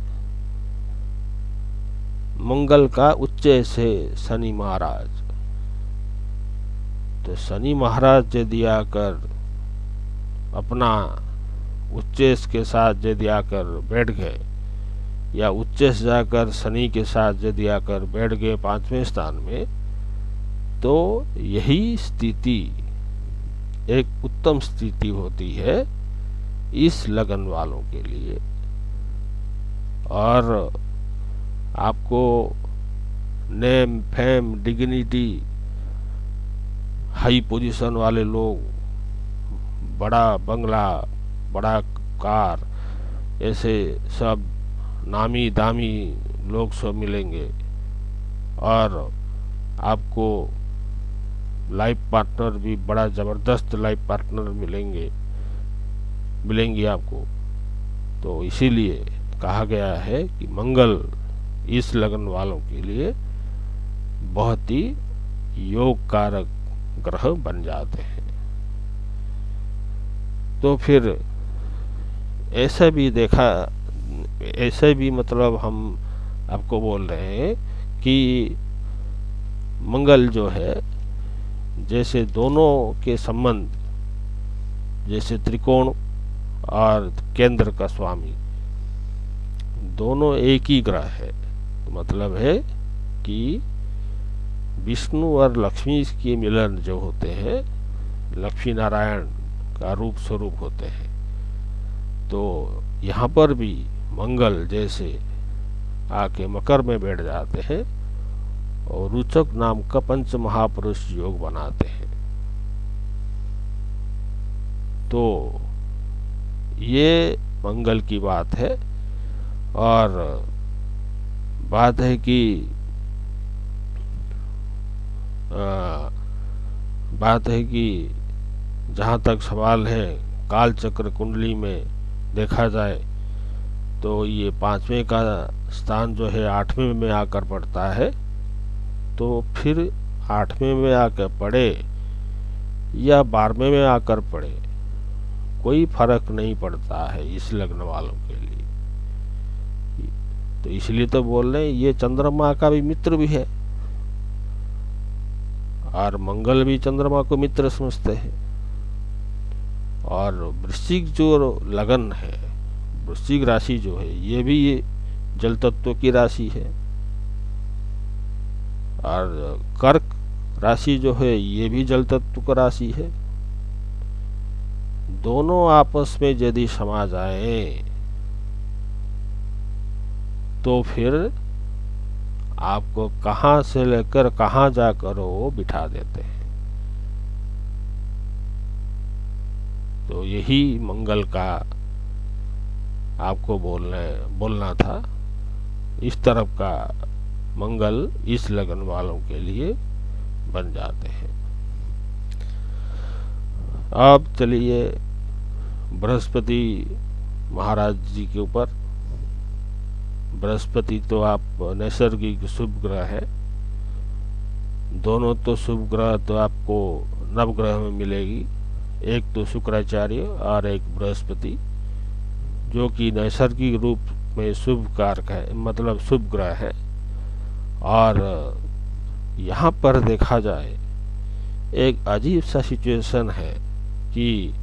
मंगल का उच्चय से शनि महाराज, तो शनि महाराज यदि आकर अपना उच्चेश के साथ यदि आकर बैठ गए, या उच्चेश जाकर शनि के साथ यदि आकर बैठ गए 5वें स्थान में, तो यही स्थिति एक उत्तम स्थिति होती है इस लगन वालों के लिए। और आपको name, fame, dignity, high position वाले लोग, बड़ा बंगला, बड़ा कार, ऐसे सब नामी दामी लोग सब मिलेंगे, और आपको लाइफ पार्टनर भी बड़ा जबरदस्त लाइफ पार्टनर मिलेंगी आपको। तो इसीलिए कहा गया है कि मंगल इस लगन वालों के लिए बहुत ही योग कारक ग्रह बन जाते हैं। तो फिर ऐसे भी मतलब हम आपको बोल रहे हैं कि मंगल जो है, जैसे दोनों के संबंध, जैसे त्रिकोण और केंद्र का स्वामी दोनों एक ही ग्रह है, तो मतलब है कि विष्णु और लक्ष्मी के मिलन जो होते हैं, लक्ष्मी नारायण का रूप स्वरूप होते हैं। तो यहाँ पर भी मंगल जैसे आके मकर में बैठ जाते हैं और रुचक नाम का पंच महापुरुष योग बनाते हैं। तो ये मंगल की बात है। और बात है कि जहाँ तक सवाल है काल चक्र कुंडली में देखा जाए तो ये 5वें का स्थान जो है 8वें में आकर पड़ता है। तो फिर 8वें में आकर पड़े या 12वें में आकर पड़े, कोई फर्क नहीं पड़ता है इस लग्न वालों के लिए। तो इसलिए तो बोल रहे हैं ये चंद्रमा का भी मित्र भी है, और मंगल भी चंद्रमा को मित्र समझते हैं। और वृश्चिक जो लगन है, वृश्चिक राशि जो है, ये भी ये जल तत्व की राशि है। और कर्क राशि जो है ये भी जल तत्व का राशि है। दोनों आपस में यदि समा जाए तो फिर आपको कहाँ से लेकर कहाँ जाकर वो बिठा देते हैं। तो यही मंगल का आपको बोलना था। इस तरफ का मंगल इस लगन वालों के लिए बन जाते हैं। अब चलिए बृहस्पति महाराज जी के ऊपर। बृहस्पति तो आप नैसर्गिक शुभ ग्रह है। दोनों तो शुभ ग्रह तो आपको नवग्रह में मिलेगी, एक तो शुक्राचार्य और एक बृहस्पति, जो कि नैसर्गिक रूप में शुभ कारक है, मतलब शुभ ग्रह है। और यहाँ पर देखा जाए एक अजीब सा सिचुएशन है कि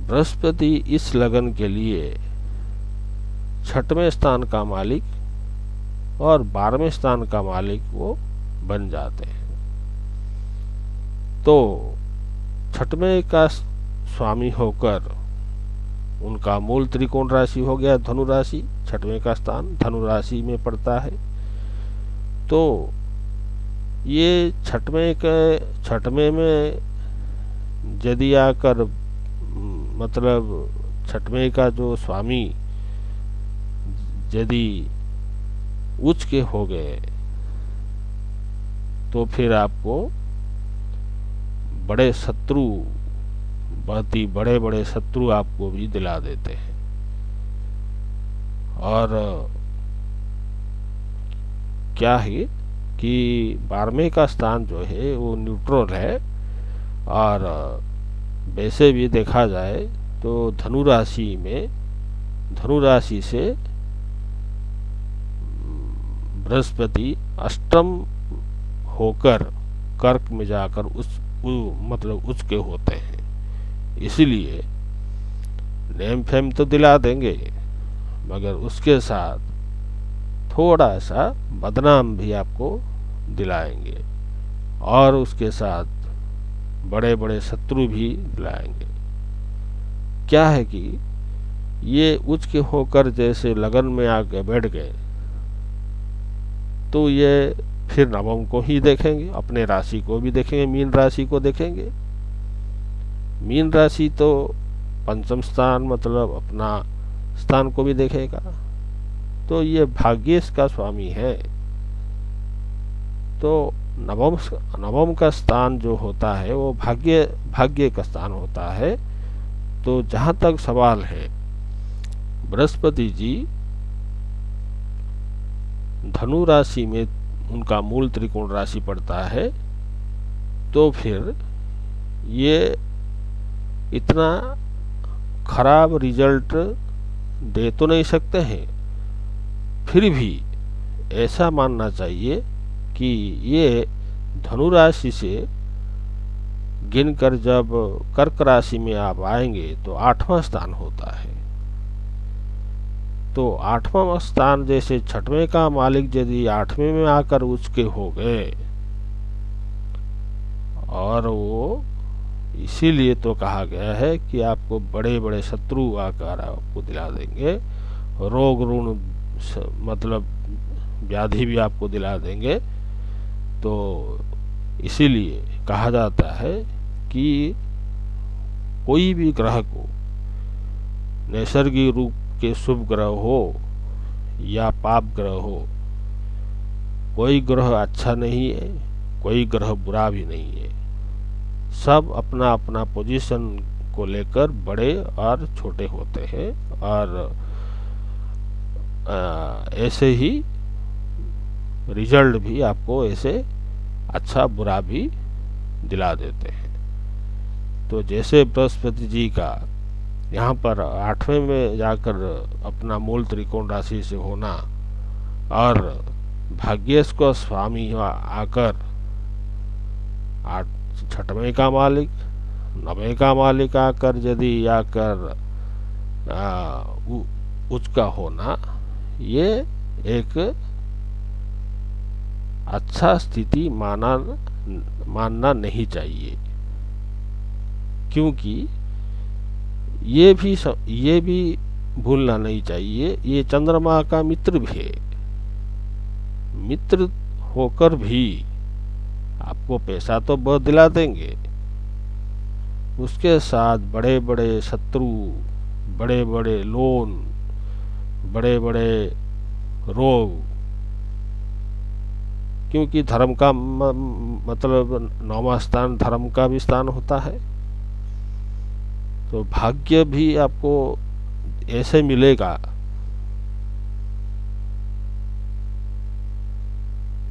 बृहस्पति इस लगन के लिए 6वें स्थान का मालिक और 12वें स्थान का मालिक वो बन जाते हैं। तो 6वें का स्वामी होकर उनका मूल त्रिकोण राशि हो गया धनु राशि। 6वें का स्थान धनु राशि में पड़ता है। तो ये 6वें में यदि आकर मतलब 6वें का जो स्वामी यदि उच्च के हो गए तो फिर आपको बड़े शत्रु, बहुत ही बड़े बड़े शत्रु आपको भी दिला देते हैं। और क्या है कि 12वें का स्थान जो है वो न्यूट्रल है। और वैसे भी देखा जाए तो धनु राशि से बृहस्पति अष्टम होकर कर्क में जाकर मतलब उच्च के होते हैं। इसीलिए नेम फेम तो दिला देंगे, मगर उसके साथ थोड़ा सा बदनाम भी आपको दिलाएंगे और उसके साथ बड़े बड़े शत्रु भी दिलाएंगे। क्या है कि ये उच्च के होकर जैसे लगन में आके बैठ गए तो ये फिर नवम को ही देखेंगे, अपने राशि को भी देखेंगे, मीन राशि को देखेंगे। मीन राशि तो पंचम स्थान मतलब अपना स्थान को भी देखेगा। तो ये भाग्येश का स्वामी है। तो नवम का स्थान जो होता है वो भाग्य का स्थान होता है। तो जहाँ तक सवाल है, बृहस्पति जी धनु राशि में उनका मूल त्रिकोण राशि पड़ता है। तो फिर ये इतना खराब रिजल्ट दे तो नहीं सकते हैं, फिर भी ऐसा मानना चाहिए कि ये धनु राशि से गिनकर जब कर्क राशि में आप आएंगे तो 8वां स्थान होता है। तो 8वां स्थान जैसे 6वें का मालिक यदि 8वें में आकर उच्च के हो गए, और वो इसीलिए तो कहा गया है कि आपको बड़े बड़े शत्रु आकर आपको दिला देंगे, रोग ऋण मतलब व्याधि भी आपको दिला देंगे। तो इसीलिए कहा जाता है कि कोई भी ग्रह को नैसर्गिक रूप के शुभ ग्रह हो या पाप ग्रह हो, कोई ग्रह अच्छा नहीं है, कोई ग्रह बुरा भी नहीं है। सब अपना अपना पोजीशन को लेकर बड़े और छोटे होते हैं। और ऐसे ही रिजल्ट भी आपको ऐसे अच्छा बुरा भी दिला देते हैं। तो जैसे बृहस्पति जी का यहाँ पर 8वें में जाकर अपना मूल त्रिकोण राशि से होना और भाग्येश को स्वामी आकर 6वें का मालिक 9वें का मालिक आकर यदि आकर उच्च का होना, ये एक अच्छा स्थिति मानना नहीं चाहिए। क्योंकि ये भी भूलना नहीं चाहिए। ये चंद्रमा का मित्र भी है। मित्र होकर भी आपको पैसा तो बहुत दिला देंगे, उसके साथ बड़े बड़े शत्रु, बड़े बड़े लोन, बड़े बड़े रोग, क्योंकि धर्म का मतलब 9वां स्थान धर्म का भी स्थान होता है। तो भाग्य भी आपको ऐसे मिलेगा,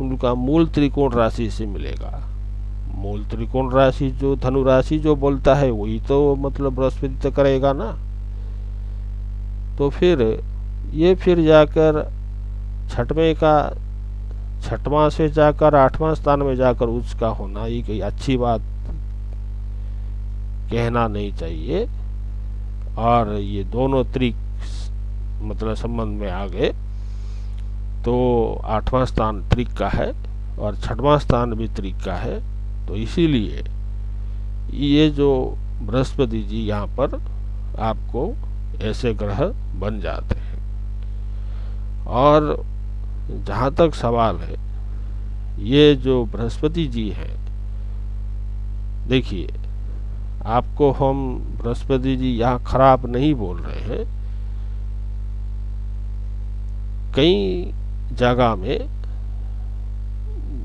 उनका मूल त्रिकोण राशि से मिलेगा। मूल त्रिकोण राशि जो धनु राशि जो बोलता है वही तो मतलब बृहस्पति तो करेगा ना। तो फिर जाकर छठवां से जाकर 8वां स्थान में जाकर उसका होना ये कोई अच्छी बात कहना नहीं चाहिए। और ये दोनों त्रिक मतलब संबंध में आ गए तो 8वां स्थान त्रिक का है और 6वां स्थान भी त्रिक का है। तो इसीलिए ये जो बृहस्पति जी यहाँ पर आपको ऐसे ग्रह बन जाते हैं। और जहाँ तक सवाल है, ये जो बृहस्पति जी हैं, देखिए आपको हम बृहस्पति जी यहाँ खराब नहीं बोल रहे हैं। कई जगह में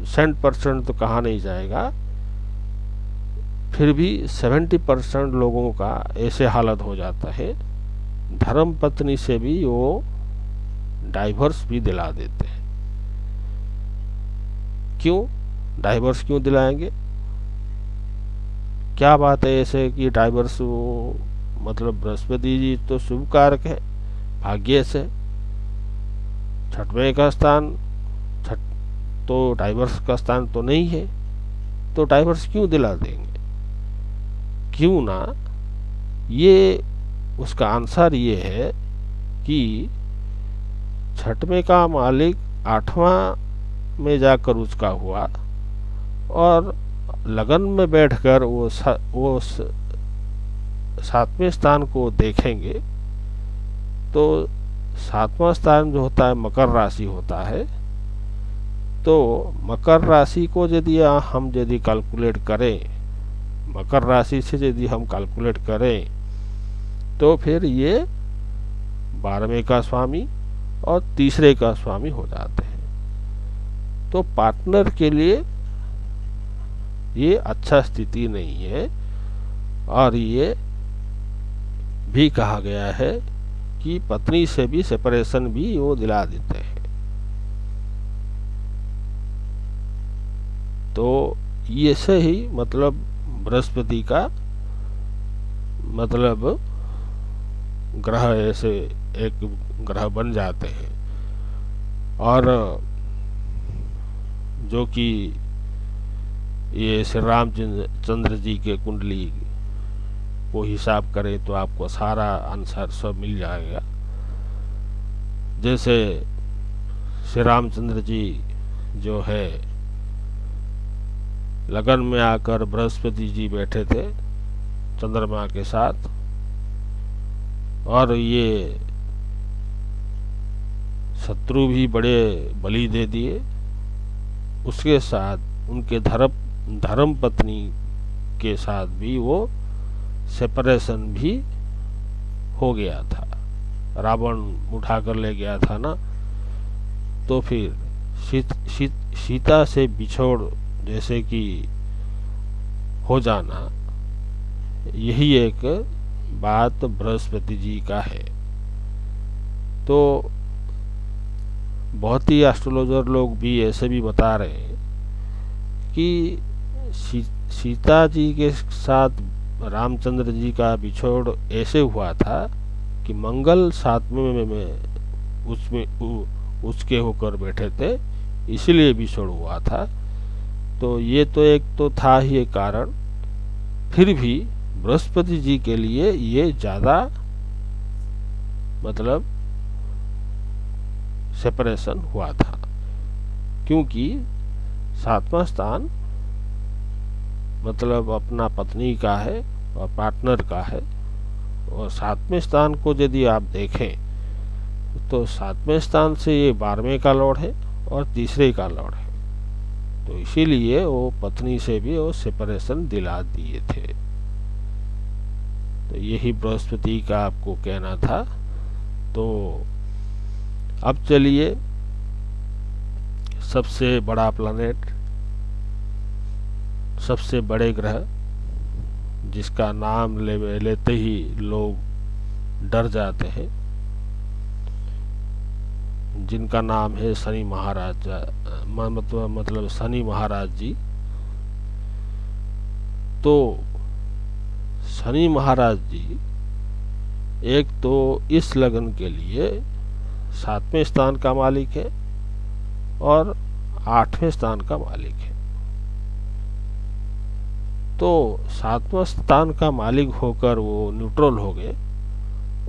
100% तो कहा नहीं जाएगा, फिर भी 70% लोगों का ऐसे हालत हो जाता है, धर्म पत्नी से भी वो डाइवर्स भी दिला देते हैं। क्यों डाइवर्स क्यों दिलाएंगे? क्या बात है ऐसे कि डाइवर्स मतलब बृहस्पति जी तो शुभ कारक है, भाग्य से 6वें का स्थान तो डाइवर्स का स्थान तो नहीं है, तो डाइवर्स क्यों दिला देंगे? क्यों ना, ये उसका आंसर ये है कि 6वें का मालिक 8वां में जाकर उसका हुआ और लगन में बैठकर वो 7वें स्थान को देखेंगे। तो 7वां स्थान जो होता है मकर राशि होता है। तो मकर राशि को यदि हम कैलकुलेट करें, मकर राशि से यदि हम कैलकुलेट करें तो फिर ये 12वें का स्वामी और तीसरे का स्वामी हो जाते हैं। तो पार्टनर के लिए ये अच्छा स्थिति नहीं है। और ये भी कहा गया है कि पत्नी से भी सेपरेशन भी वो दिला देते हैं। तो ये से ही मतलब बृहस्पति का मतलब ग्रह ऐसे एक ग्रह बन जाते हैं। और जो कि ये श्री रामचंद्र जी के कुंडली को हिसाब करें तो आपको सारा आंसर सब मिल जाएगा। जैसे श्री रामचंद्र जी जो है लगन में आकर बृहस्पति जी बैठे थे चंद्रमा के साथ, और ये शत्रु भी बड़े बलि दे दिए। उसके साथ उनके धर्म पत्नी के साथ भी वो सेपरेशन भी हो गया था, रावण उठाकर ले गया था ना। तो फिर सीता से बिछोड़ जैसे कि हो जाना, यही एक बात बृहस्पति जी का है। तो बहुत ही एस्ट्रोलॉजर लोग भी ऐसे भी बता रहे हैं कि सीता जी के साथ रामचंद्र जी का बिछोड़ ऐसे हुआ था कि मंगल 7वें में उसके होकर बैठे थे, इसलिए बिछोड़ हुआ था। तो ये तो एक तो था ही एक कारण, फिर भी बृहस्पति जी के लिए ये ज़्यादा मतलब सेपरेशन हुआ था, क्योंकि 7वां स्थान मतलब अपना पत्नी का है और पार्टनर का है। और 7वें स्थान को यदि आप देखें तो 7वें स्थान से ये 12वें का लॉर्ड है और तीसरे का लॉर्ड है, तो इसीलिए वो पत्नी से भी वो सेपरेशन दिला दिए थे। तो यही बृहस्पति का आपको कहना था। तो अब चलिए सबसे बड़ा प्लैनेट, सबसे बड़े ग्रह जिसका नाम लेते ही लोग डर जाते हैं, जिनका नाम है शनि महाराज, मतलब शनि महाराज जी। तो शनि महाराज जी एक तो इस लगन के लिए 7वें स्थान का मालिक है और 8वें स्थान का मालिक है। तो 7वां स्थान का मालिक होकर वो न्यूट्रल हो गए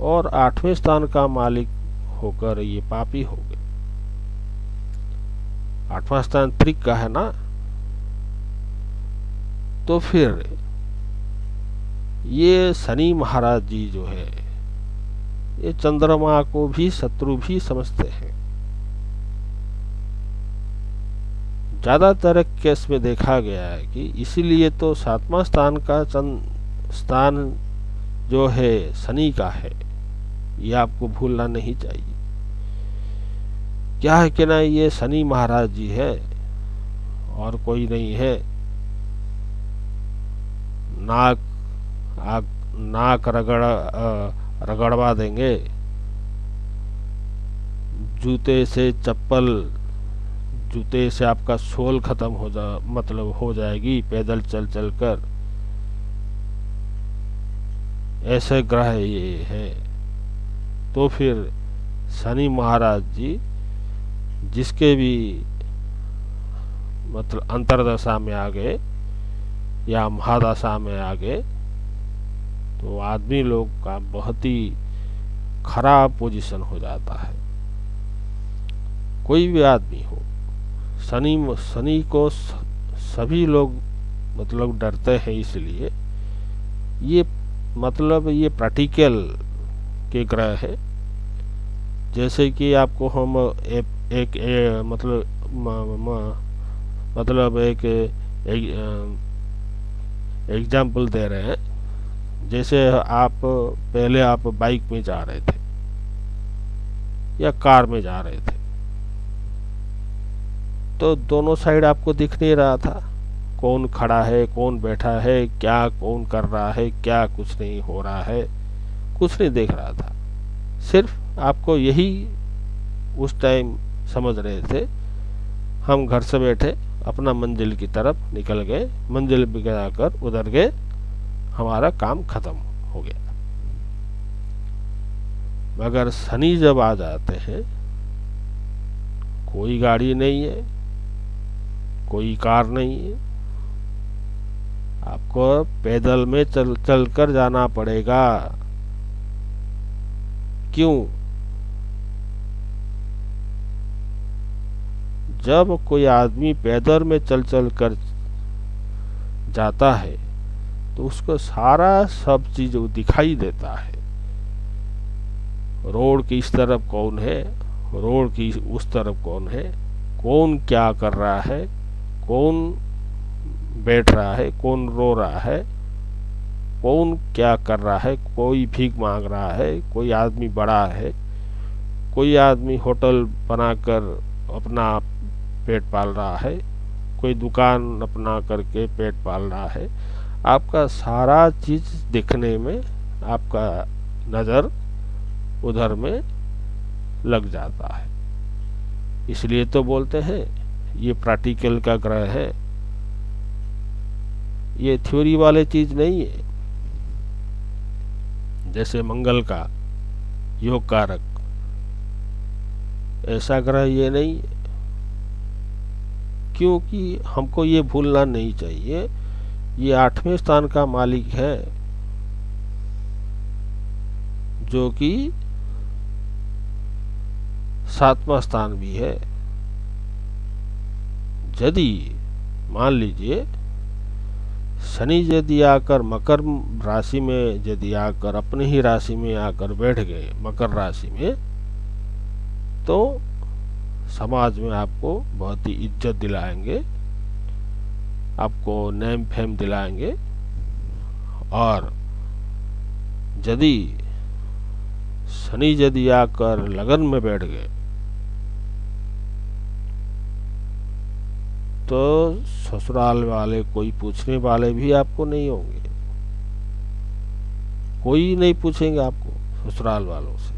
और 8वें स्थान का मालिक होकर ये पापी हो गए। 8वां स्थान त्रिक का है ना, तो फिर ये शनि महाराज जी जो है ये चंद्रमा को भी शत्रु भी समझते हैं। ज्यादातर केस में देखा गया है कि इसीलिए तो 7वां स्थान का स्थान जो है शनि का है, ये आपको भूलना नहीं चाहिए। क्या है कि ना, ये शनि महाराज जी है और कोई नहीं है। नाक रगड़वा देंगे, जूते से आपका सोल खत्म हो जाएगी पैदल चल कर। ऐसे ग्रह ये है। तो फिर शनि महाराज जी जिसके भी मतलब अंतरदशा में आ गए या महादशा में आ गए, तो आदमी लोग का बहुत ही खराब पोजीशन हो जाता है। कोई भी आदमी हो, शनि को सभी लोग मतलब डरते हैं। इसलिए ये मतलब ये प्रैक्टिकल के ग्रह है। जैसे कि आपको हम एक एग्जाम्पल दे रहे हैं। जैसे पहले आप बाइक में जा रहे थे या कार में जा रहे थे, तो दोनों साइड आपको दिख नहीं रहा था कौन खड़ा है, कौन बैठा है, क्या कौन कर रहा है, क्या कुछ नहीं हो रहा है, कुछ नहीं देख रहा था। सिर्फ आपको यही उस टाइम समझ रहे थे, हम घर से बैठे अपना मंजिल की तरफ निकल गए, मंजिल पे जाकर उधर गए, हमारा काम खत्म हो गया। मगर शनि जब आ जाते हैं, कोई गाड़ी नहीं है, कोई कार नहीं है, आपको पैदल में चल कर जाना पड़ेगा। क्यों? जब कोई आदमी पैदल में चल कर जाता है तो उसको सारा सब चीज दिखाई देता है। रोड की इस तरफ कौन है, रोड की उस तरफ कौन है, कौन क्या कर रहा है, कौन बैठ रहा है, कौन रो रहा है, कौन क्या कर रहा है, कोई भीख मांग रहा है, कोई आदमी बड़ा है, कोई आदमी होटल बनाकर अपना पेट पाल रहा है, कोई दुकान अपना करके पेट पाल रहा है। आपका सारा चीज देखने में आपका नज़र उधर में लग जाता है। इसलिए तो बोलते हैं ये प्रैक्टिकल का ग्रह है, ये थ्योरी वाले चीज नहीं है। जैसे मंगल का योग कारक, ऐसा ग्रह ये नहीं है। क्योंकि हमको ये भूलना नहीं चाहिए, ये 8वें स्थान का मालिक है, जो कि 7वां स्थान भी है। यदि मान लीजिए शनि यदि आकर मकर राशि में यदि आकर अपनी ही राशि में आकर बैठ गए मकर राशि में, तो समाज में आपको बहुत ही इज्जत दिलाएंगे, आपको नेम फेम दिलाएंगे। और यदि शनि यदि आकर लगन में बैठ गए तो ससुराल वाले कोई पूछने वाले भी आपको नहीं होंगे, कोई नहीं पूछेंगे आपको ससुराल वालों से,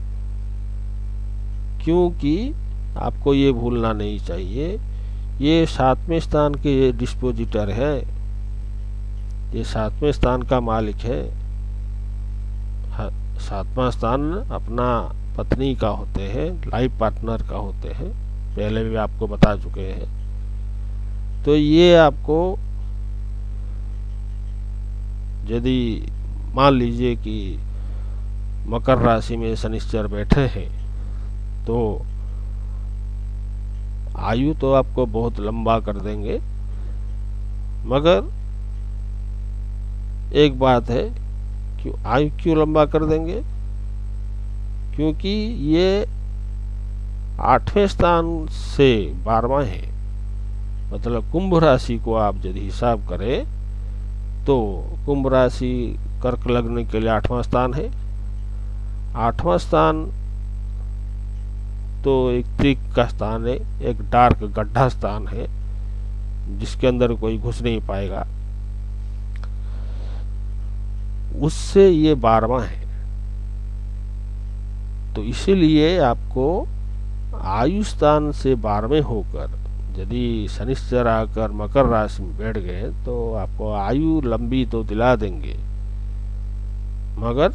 क्योंकि आपको ये भूलना नहीं चाहिए ये 7वें स्थान के ये डिस्पोजिटर है, ये 7वें स्थान का मालिक है। 7वां स्थान अपना पत्नी का होते हैं, लाइफ पार्टनर का होते हैं, पहले भी आपको बता चुके हैं। तो ये आपको यदि मान लीजिए कि मकर राशि में शनिश्चर बैठे हैं तो आयु तो आपको बहुत लंबा कर देंगे, मगर एक बात है, क्यों आयु क्यों लंबा कर देंगे? क्योंकि ये 8वें स्थान से 12वां है, मतलब कुंभ राशि को आप यदि हिसाब करें तो कुंभ राशि कर्क लग्न के लिए 8वां स्थान है। 8वां स्थान तो एक त्रिक का स्थान है, एक डार्क गड्ढा स्थान है जिसके अंदर कोई घुस नहीं पाएगा, उससे ये 12वां है। तो इसीलिए आपको आयु स्थान से 12वें होकर यदि शनिश्चर आकर मकर राशि में बैठ गए तो आपको आयु लंबी तो दिला देंगे, मगर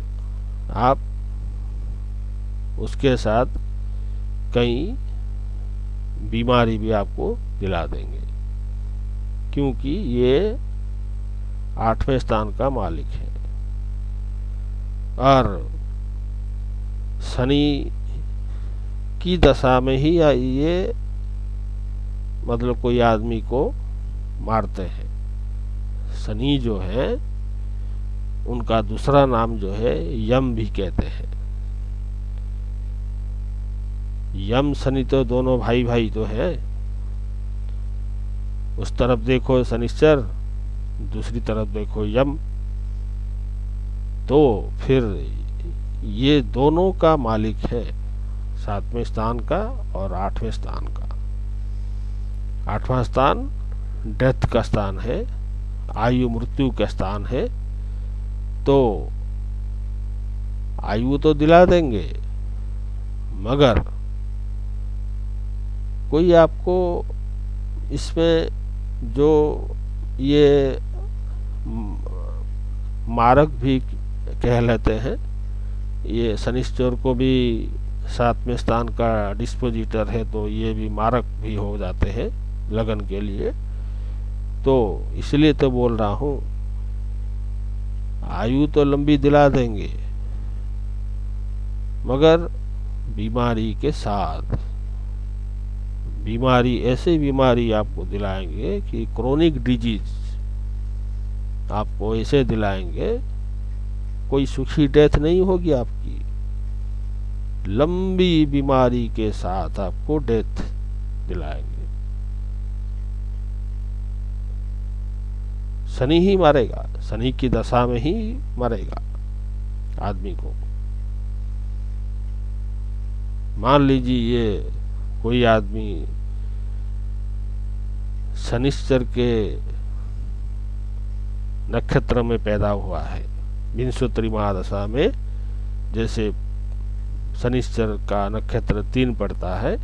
आप उसके साथ कई बीमारी भी आपको दिला देंगे, क्योंकि ये 8वें स्थान का मालिक है। और शनि की दशा में ही ये मतलब कोई आदमी को मारते हैं। शनि जो है उनका दूसरा नाम जो है यम भी कहते हैं। यम शनि तो दोनों भाई भाई तो हैं, उस तरफ देखो शनिश्चर, दूसरी तरफ देखो यम, तो फिर ये दोनों का मालिक है, 7वें स्थान का और 8वें स्थान का। 8वां स्थान डेथ का स्थान है, आयु मृत्यु का स्थान है, तो आयु तो दिला देंगे, मगर कोई आपको इसमें जो ये मारक भी कह लेते हैं, ये शनिश्चर को भी 7वें स्थान का डिस्पोजिटर है, तो ये भी मारक भी हो जाते हैं लगन के लिए। तो इसलिए तो बोल रहा हूँ, आयु तो लंबी दिला देंगे, मगर बीमारी के साथ, बीमारी ऐसी बीमारी आपको दिलाएंगे कि क्रोनिक डिजीज आपको ऐसे दिलाएंगे, कोई सुखी डेथ नहीं होगी आपकी, लंबी बीमारी के साथ आपको डेथ दिलाएंगे। शनि ही मारेगा, शनि की दशा में ही मरेगा आदमी को। मान लीजिए ये कोई आदमी शनिश्चर के नक्षत्र में पैदा हुआ है, विंशोत्तरी महादशा में, जैसे शनिश्चर का नक्षत्र 3 पड़ता है,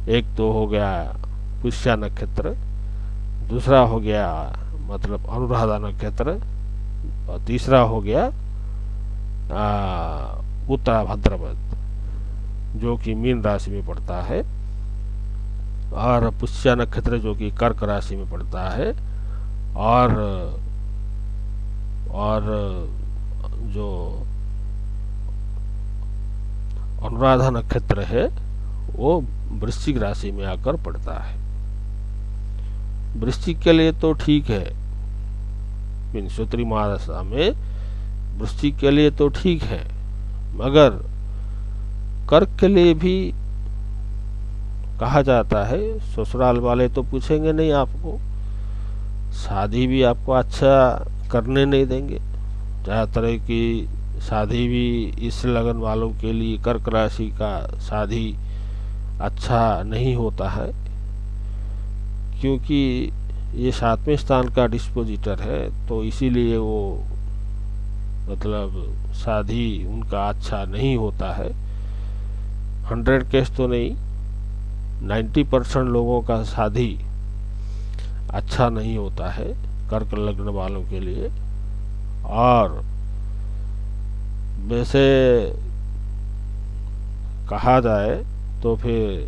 एक तो हो गया पुष्या नक्षत्र, दूसरा हो गया मतलब अनुराधा नक्षत्र, और तीसरा हो गया उत्तरा भाद्रपद जो कि मीन राशि में पड़ता है, और पुष्या नक्षत्र जो कि कर्क राशि में पड़ता है, और जो अनुराधा नक्षत्र है वो वृश्चिक राशि में आकर पड़ता है। वृश्चिक के लिए तो ठीक है, विंशोत्तरी महादशा में वृश्चिक के लिए तो ठीक है, मगर कर्क के लिए भी कहा जाता है। ससुराल वाले तो पूछेंगे नहीं आपको, शादी भी आपको अच्छा करने नहीं देंगे। ज़्यादातर की शादी भी इस लगन वालों के लिए, कर्क राशि का शादी अच्छा नहीं होता है, क्योंकि ये 7वें स्थान का डिस्पोजिटर है, तो इसीलिए वो मतलब शादी उनका अच्छा नहीं होता है। 100 केस तो नहीं, 90% लोगों का शादी अच्छा नहीं होता है कर्क लग्न वालों के लिए। और वैसे कहा जाए तो फिर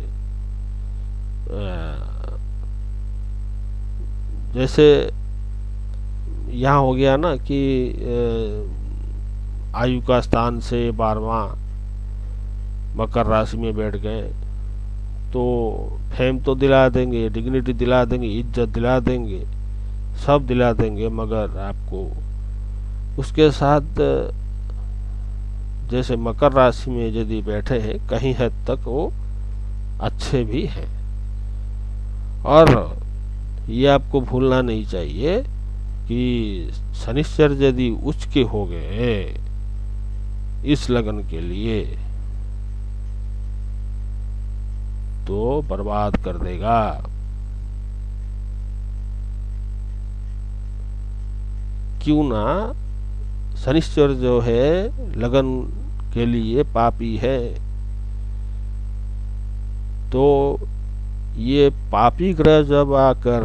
जैसे यहाँ हो गया ना कि आयु का स्थान से 12वां मकर राशि में बैठ गए, तो फेम तो दिला देंगे, डिग्निटी दिला देंगे, इज्जत दिला देंगे, सब दिला देंगे, मगर आपको उसके साथ जैसे मकर राशि में यदि बैठे हैं, कहीं हद तक वो अच्छे भी हैं। और ये आपको भूलना नहीं चाहिए कि शनिश्चर यदि उच्च के हो गए इस लगन के लिए तो बर्बाद कर देगा। क्यों ना, शनिश्चर जो है लगन के लिए पापी है, तो ये पापी ग्रह जब आकर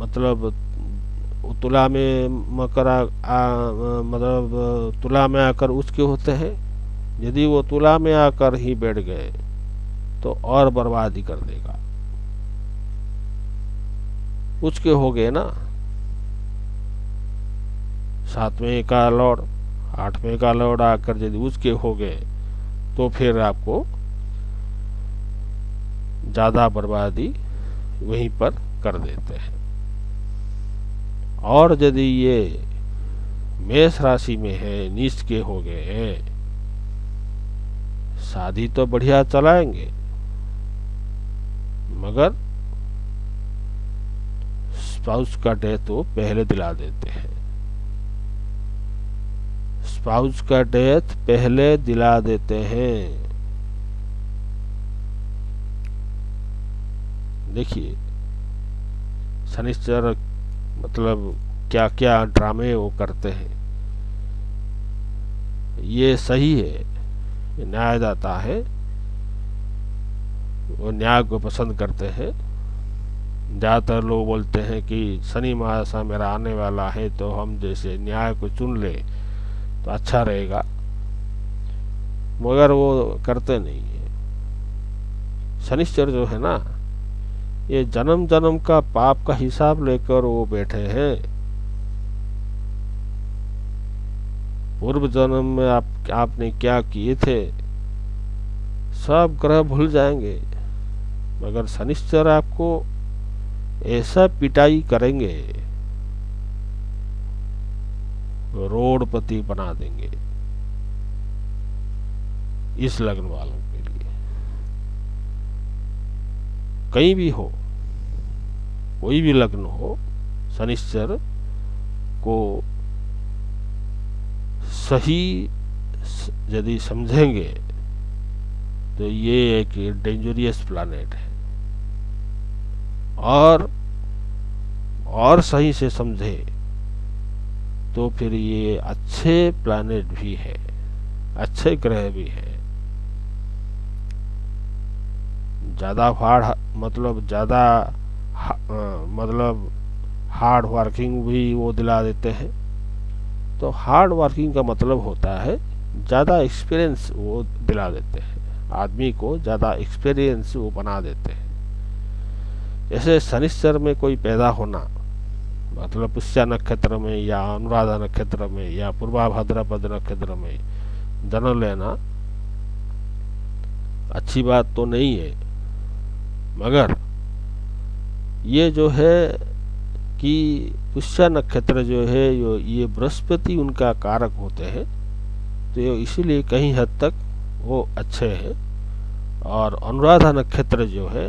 मतलब तुला में मतलब तुला में आकर उसके होते हैं, यदि वो तुला में आकर ही बैठ गए तो और बर्बादी कर देगा। उसके हो गए ना, 7वें का लॉर्ड 8वें का लॉर्ड आकर यदि उसके हो गए तो फिर आपको ज्यादा बर्बादी वहीं पर कर देते हैं। और यदि ये मेष राशि में है, नीच के हो गए हैं, शादी तो बढ़िया चलाएंगे, मगर स्पाउस का डेथ वो पहले दिला देते हैं। स्पाउस का डेथ पहले दिला देते हैं। देखिए शनिश्चर मतलब क्या क्या ड्रामे वो करते हैं। ये सही है, न्यायदाता है, वो न्याय को पसंद करते हैं। ज़्यादातर लोग बोलते हैं कि शनि महादशा मेरा आने वाला है, तो हम जैसे न्याय को चुन ले तो अच्छा रहेगा, मगर वो करते नहीं है। शनिश्चर जो है ना, ये जन्म जन्म का पाप का हिसाब लेकर वो बैठे हैं। पूर्व जन्म में आपने क्या किए थे सब ग्रह भूल जाएंगे, मगर शनिश्चर आपको ऐसा पिटाई करेंगे, रोडपति बना देंगे इस लग्न वालों के लिए। कहीं भी हो, कोई भी लग्न हो, शनिश्चर को सही यदि समझेंगे तो ये एक डेंजरियस प्लैनेट है, और सही से समझे तो फिर ये अच्छे प्लैनेट भी है, अच्छे ग्रह भी है। ज्यादा मतलब हार्ड वर्किंग भी वो दिला देते हैं। तो हार्ड वर्किंग का मतलब होता है ज्यादा एक्सपीरियंस वो दिला देते हैं, आदमी को ज्यादा एक्सपीरियंस वो बना देते हैं। जैसे शनिश्चर में कोई पैदा होना, मतलब पुष्य नक्षत्र में या अनुराधा नक्षत्र में या पूर्वा भाद्रपद नक्षत्र में जन्म लेना अच्छी बात तो नहीं है, मगर ये जो है कि पुष्य नक्षत्र जो है ये बृहस्पति उनका कारक होते हैं, तो इसीलिए कहीं हद तक वो अच्छे हैं। और अनुराधा नक्षत्र जो है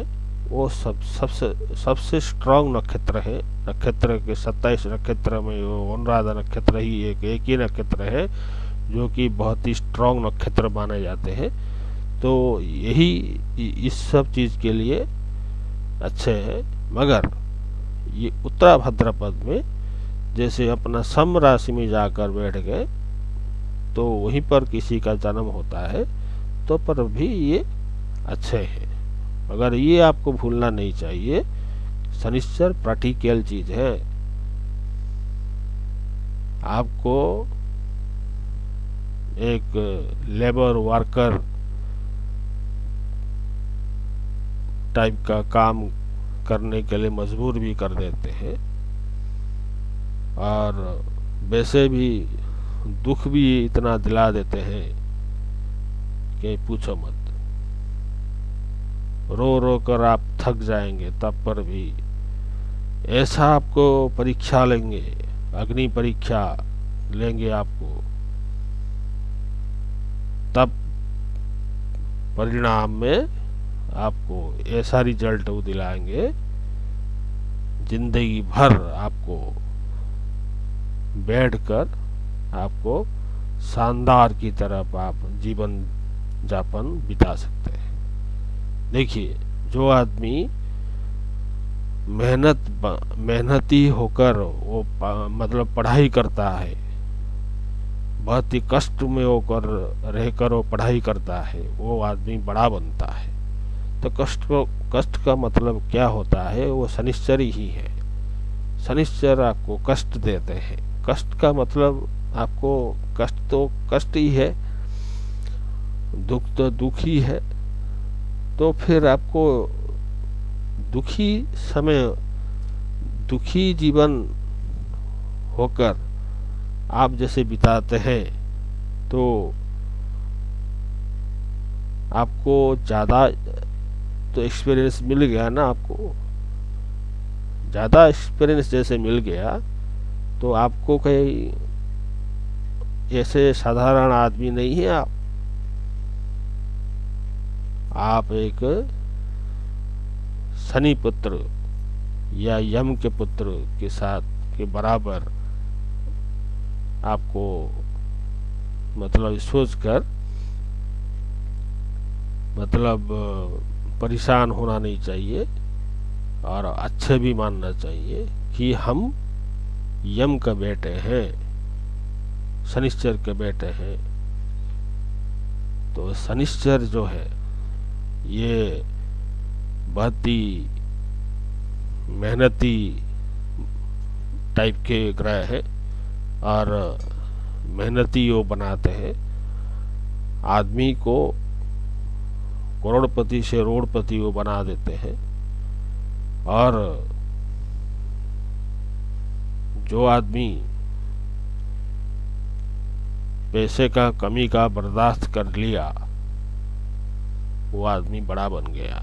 वो सबसे स्ट्रांग नक्षत्र है। नक्षत्र के 27 नक्षत्र में वो अनुराधा नक्षत्र ही एक ही नक्षत्र है जो कि बहुत ही स्ट्रांग नक्षत्र माने जाते हैं। तो यही इस सब चीज़ के लिए अच्छे हैं। मगर ये उत्तरा भाद्रपद में जैसे अपना सम राशि में जाकर बैठ गए तो वहीं पर किसी का जन्म होता है तो पर भी ये अच्छे हैं। मगर ये आपको भूलना नहीं चाहिए, शनिश्चर प्रैक्टिकल चीज है। आपको एक लेबर वर्कर टाइप का काम करने के लिए मजबूर भी कर देते हैं, और वैसे भी दुख भी इतना दिला देते हैं कि पूछो मत। रो रो कर आप थक जाएंगे, तब पर भी ऐसा आपको परीक्षा लेंगे, अग्नि परीक्षा लेंगे आपको, तब परिणाम में आपको ऐसा रिजल्ट वो दिलाएंगे, जिंदगी भर आपको बैठकर आपको शानदार की तरफ आप जीवन जापन बिता सकते हैं। देखिए, जो आदमी मेहनती होकर वो मतलब पढ़ाई करता है, बहुत ही कष्ट में होकर रहकर वो पढ़ाई करता है, वो आदमी बड़ा बनता है। तो कष्ट का मतलब क्या होता है? वो शनिश्चर ही है। शनिश्चर आपको कष्ट देते हैं। कष्ट का मतलब आपको कष्ट तो कष्ट ही है, दुख तो दुख ही है। तो फिर आपको दुखी समय, दुखी जीवन होकर आप जैसे बिताते हैं तो आपको ज़्यादा तो एक्सपीरियंस मिल गया ना। आपको ज़्यादा एक्सपीरियंस जैसे मिल गया तो आपको कहीं ऐसे साधारण आदमी नहीं है। आप एक शनि पुत्र या यम के पुत्र के साथ के बराबर आपको मतलब सोचकर मतलब परेशान होना नहीं चाहिए, और अच्छे भी मानना चाहिए कि हम यम के बेटे हैं, शनिश्चर के बेटे हैं। तो शनिश्चर जो है ये बहुत ही मेहनती टाइप के ग्रह है, और मेहनती वो बनाते हैं आदमी को, करोड़पति से रोड़पति वो बना देते हैं। और जो आदमी पैसे का कमी का बर्दाश्त कर लिया, वो आदमी बड़ा बन गया।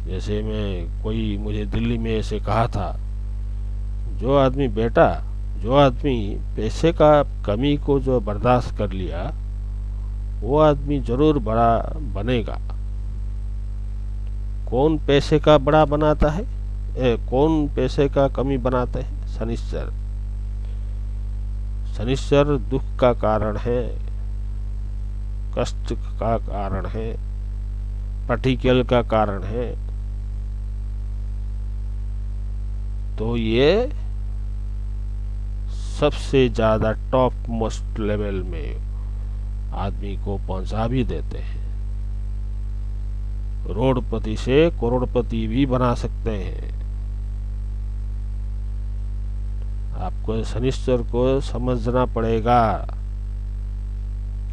जैसे कोई मुझे दिल्ली में ऐसे कहा था, जो आदमी पैसे का कमी को जो बर्दाश्त कर लिया, वो आदमी जरूर बड़ा बनेगा। कौन पैसे का बड़ा बनाता है? कौन पैसे का कमी बनाते हैं? शनिश्चर। शनिश्चर दुख का कारण है, कष्ट का कारण है, पार्टिकल का कारण है। तो ये सबसे ज्यादा टॉप मोस्ट लेवल में आदमी को पहुंचा भी देते हैं। रोडपति से करोड़पति भी बना सकते हैं। आपको शनिश्चर को समझना पड़ेगा,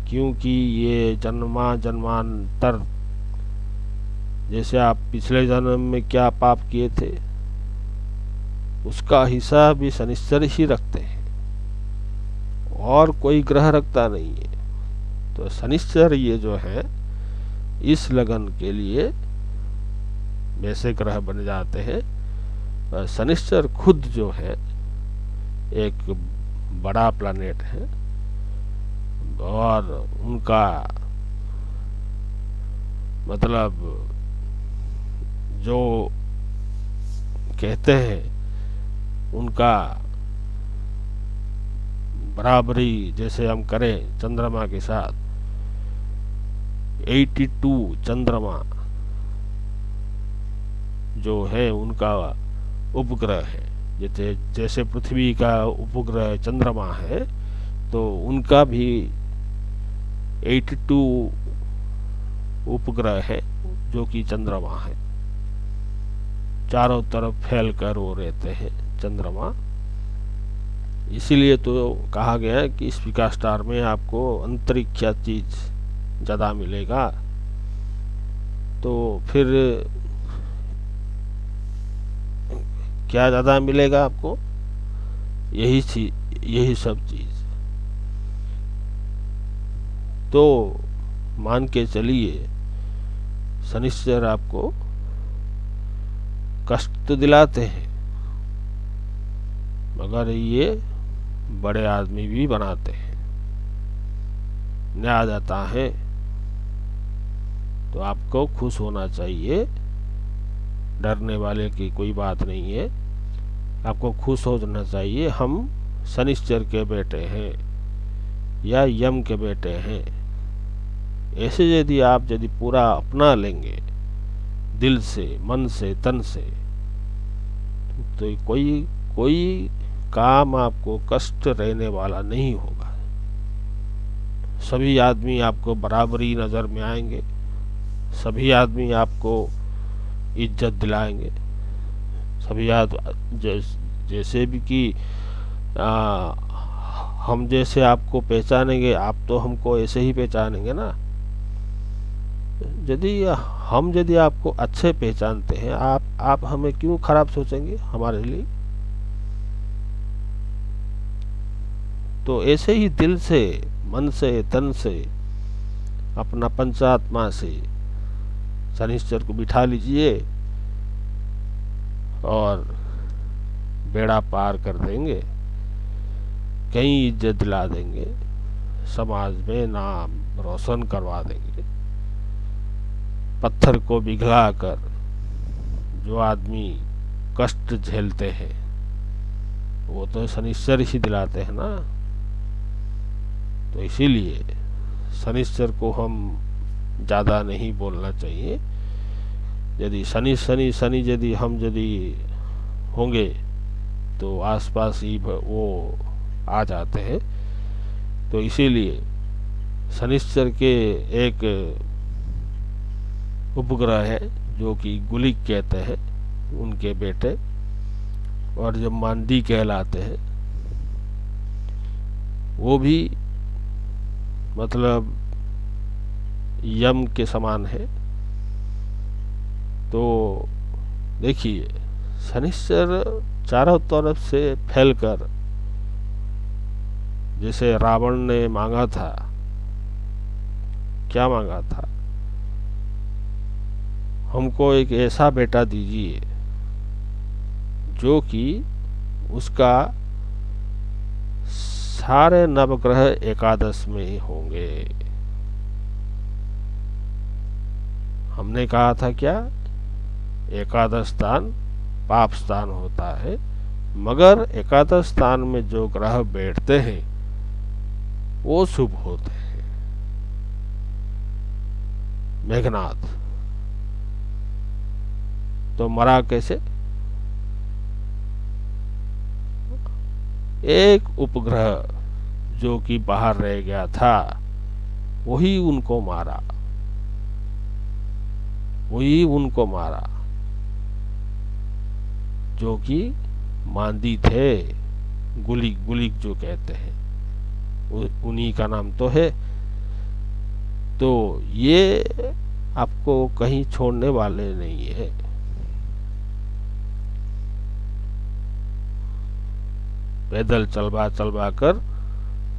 क्योंकि ये जन्मांतर, जैसे आप पिछले जन्म में क्या पाप किए थे उसका हिसाब भी शनिश्चर ही रखते हैं, और कोई ग्रह रखता नहीं है। तो शनिश्चर ये जो है इस लगन के लिए वैसे ग्रह बन जाते हैं। शनिश्चर खुद जो है एक बड़ा प्लैनेट है और उनका मतलब जो कहते हैं उनका बराबरी जैसे हम करें चंद्रमा के साथ, 82 चंद्रमा जो है उनका उपग्रह है। जैसे पृथ्वी का उपग्रह चंद्रमा है, तो उनका भी 82 उपग्रह है जो कि चंद्रमा है। चारों तरफ फैल कर वो रहते हैं चंद्रमा। इसीलिए तो कहा गया है कि स्पीका स्टार में आपको अंतरिक्ष चीज ज़्यादा मिलेगा। तो फिर क्या ज़्यादा मिलेगा आपको? यही सब चीज। तो मान के चलिए शनिश्चर आपको कष्ट तो दिलाते हैं, मगर ये बड़े आदमी भी बनाते हैं। न्याय आता है तो आपको खुश होना चाहिए, डरने वाले की कोई बात नहीं है। आपको खुश होना चाहिए, हम शनिश्चर के बेटे हैं या यम के बेटे हैं। ऐसे यदि पूरा अपना लेंगे दिल से, मन से, तन से, तो कोई काम आपको कष्ट रहने वाला नहीं होगा। सभी आदमी आपको बराबरी नज़र में आएंगे, सभी आदमी आपको इज्जत दिलाएंगे, सभी जैसे भी कि हम जैसे आपको पहचानेंगे, आप तो हमको ऐसे ही पहचानेंगे ना। यदि आपको अच्छे पहचानते हैं, आप हमें क्यों खराब सोचेंगे हमारे लिए? तो ऐसे ही दिल से, मन से, तन से, अपना पंचात्मा से शनिश्चर को बिठा लीजिए और बेड़ा पार कर देंगे, कहीं इज्जत दिला देंगे, समाज में नाम रोशन करवा देंगे। पत्थर को पिघलाकर जो आदमी कष्ट झेलते हैं वो तो शनिश्चर ही दिलाते हैं ना। तो इसीलिए शनिश्चर को हम ज़्यादा नहीं बोलना चाहिए। यदि शनि यदि हम होंगे तो आसपास ही वो आ जाते हैं। तो इसीलिए शनिश्चर के एक उपग्रह है जो कि गुलिक कहते हैं, उनके बेटे, और जो मांडी कहलाते हैं, वो भी मतलब यम के समान है। तो देखिए शनिश्चर चारों तरफ से फैलकर, जैसे रावण ने मांगा था, क्या मांगा था? हमको एक ऐसा बेटा दीजिए जो कि उसका सारे नवग्रह एकादश में ही होंगे। हमने कहा था क्या? एकादश स्थान पाप स्थान होता है, मगर एकादश स्थान में जो ग्रह बैठते हैं वो शुभ होते हैं। मेघनाथ तो मरा कैसे? एक उपग्रह जो कि बाहर रह गया था वही उनको मारा, जो कि मांदी थे, गुलिक जो कहते हैं, उन्हीं का नाम तो है। तो ये आपको कहीं छोड़ने वाले नहीं है। पैदल चलवा कर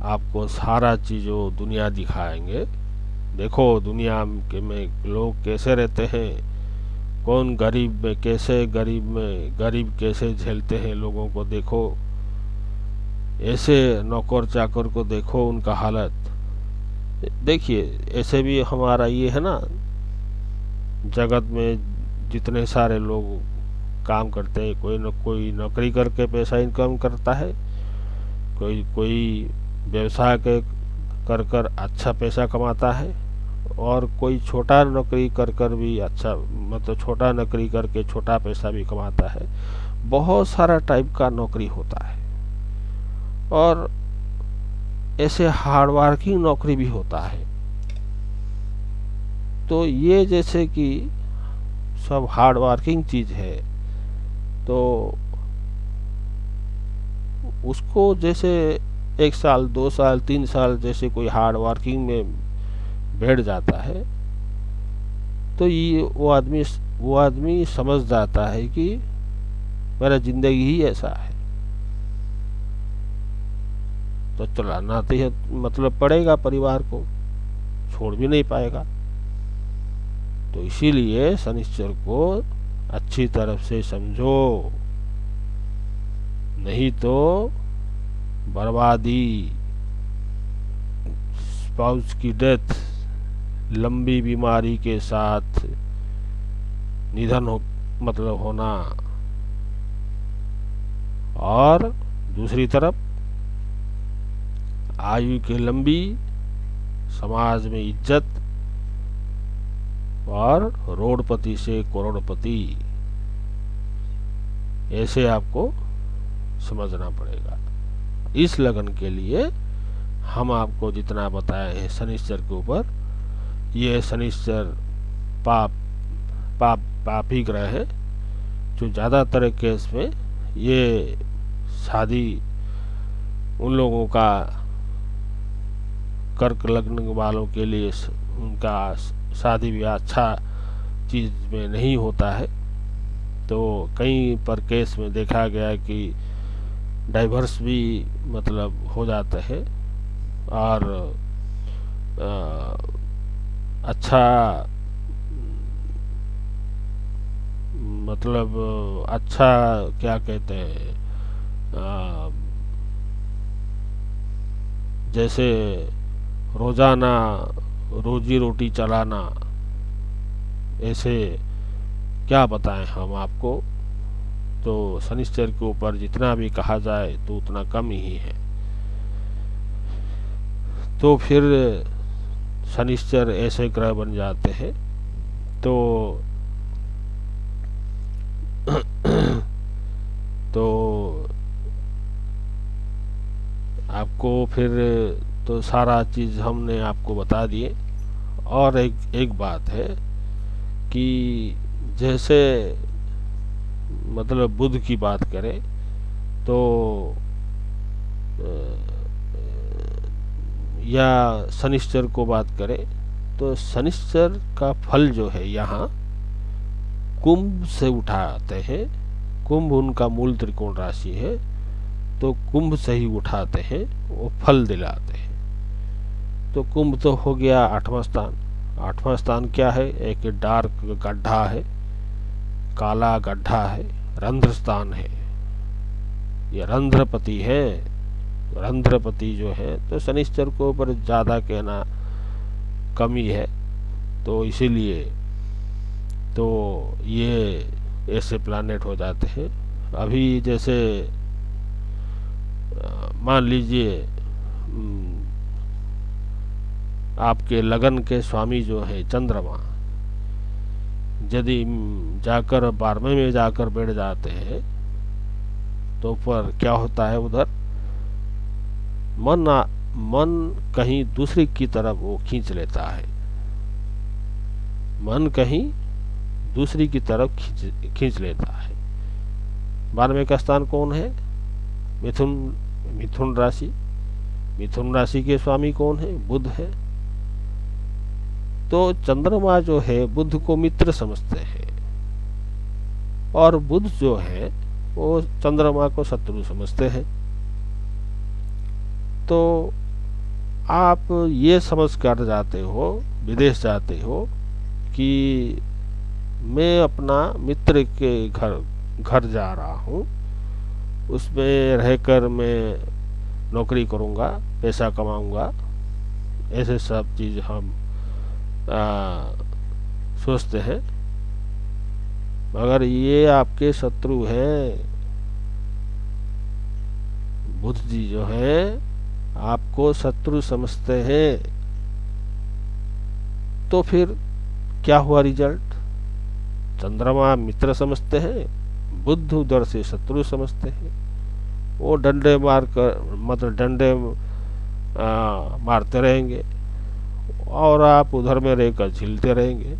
आपको सारा चीज़ों दुनिया दिखाएंगे। देखो दुनिया के में लोग कैसे रहते हैं, कौन गरीब में कैसे गरीब कैसे झेलते हैं लोगों को देखो, ऐसे नौकर चाकर को देखो उनका हालत। देखिए ऐसे भी हमारा ये है ना, जगत में जितने सारे लोग काम करते हैं, कोई न कोई नौकरी करके पैसा इनकम करता है, कोई कोई व्यवसाय के कर अच्छा पैसा कमाता है, और कोई छोटा नौकरी कर भी अच्छा, मतलब छोटा नौकरी करके छोटा पैसा भी कमाता है। बहुत सारा टाइप का नौकरी होता है, और ऐसे हार्ड वर्किंग नौकरी भी होता है। तो ये जैसे कि सब हार्ड वर्किंग चीज है, तो उसको जैसे 1 साल 2 साल 3 साल जैसे कोई हार्ड वर्किंग में बैठ जाता है, तो ये वो आदमी समझ जाता है कि मेरा जिंदगी ही ऐसा है, तो चलाना तो है, मतलब पड़ेगा, परिवार को छोड़ भी नहीं पाएगा। तो इसीलिए शनिश्चर को अच्छी तरफ से समझो, नहीं तो बर्बादी, स्पाउस की डेथ, लंबी बीमारी के साथ निधन मतलब होना, और दूसरी तरफ आयु की लंबी, समाज में इज्जत, और रोडपति से करोड़पति, ऐसे आपको समझना पड़ेगा। इस लगन के लिए हम आपको जितना बताए हैं शनिश्चर के ऊपर, ये शनिश्चर पापी ग्रह है, जो ज़्यादातर केस में ये शादी उन लोगों का, कर्क लग्न वालों के लिए उनका शादी ब्याह अच्छा चीज में नहीं होता है। तो कई पर केस में देखा गया कि डाइवर्स भी मतलब हो जाते हैं, और अच्छा मतलब अच्छा क्या कहते हैं, जैसे रोजाना रोजी रोटी चलाना, ऐसे क्या बताएं हम आपको। तो शनिश्चर के ऊपर जितना भी कहा जाए तो उतना कम ही है। तो फिर शनिश्चर ऐसे ग्रह बन जाते हैं, तो तो आपको फिर तो सारा चीज हमने आपको बता दिए। और एक बात है कि जैसे मतलब बुध की बात करें तो या शनिश्चर को बात करें, तो शनिश्चर का फल जो है यहाँ कुंभ से उठाते हैं। कुंभ उनका मूल त्रिकोण राशि है, तो कुंभ से ही उठाते हैं, वो फल दिलाते हैं। तो कुंभ तो हो गया 8वां स्थान। 8वां स्थान क्या है? एक डार्क गड्ढा है, काला गड्ढा है, रंध्र स्थान है, ये रंध्रपति है। रंध्रपति जो है, तो शनिश्चर को ऊपर ज्यादा कहना कमी है, तो इसीलिए तो ये ऐसे प्लानेट हो जाते हैं। अभी जैसे मान लीजिए आपके लगन के स्वामी जो है चंद्रमा, यदि जाकर 12वें में जाकर बैठ जाते हैं, तो पर क्या होता है, उधर मन कहीं दूसरी की तरफ वो खींच लेता है। मन कहीं दूसरी की तरफ खींच लेता है। 12वें का स्थान कौन है? मिथुन राशि। मिथुन राशि के स्वामी कौन है? बुध है। तो चंद्रमा जो है बुध को मित्र समझते हैं, और बुध जो है वो चंद्रमा को शत्रु समझते हैं। तो आप ये समझ कर जाते हो, विदेश जाते हो, कि मैं अपना मित्र के घर जा रहा हूँ, उसमें रहकर मैं नौकरी करूँगा, पैसा कमाऊँगा, ऐसे सब चीज़ हम सोचते हैं। मगर ये आपके शत्रु हैं। बुध जी जो है आपको शत्रु समझते हैं। तो फिर क्या हुआ रिजल्ट? चंद्रमा मित्र समझते हैं, बुध उधर से शत्रु समझते हैं। वो डंडे मार कर मतलब डंडे मारते रहेंगे और आप उधर में रहकर झिलते रहेंगे।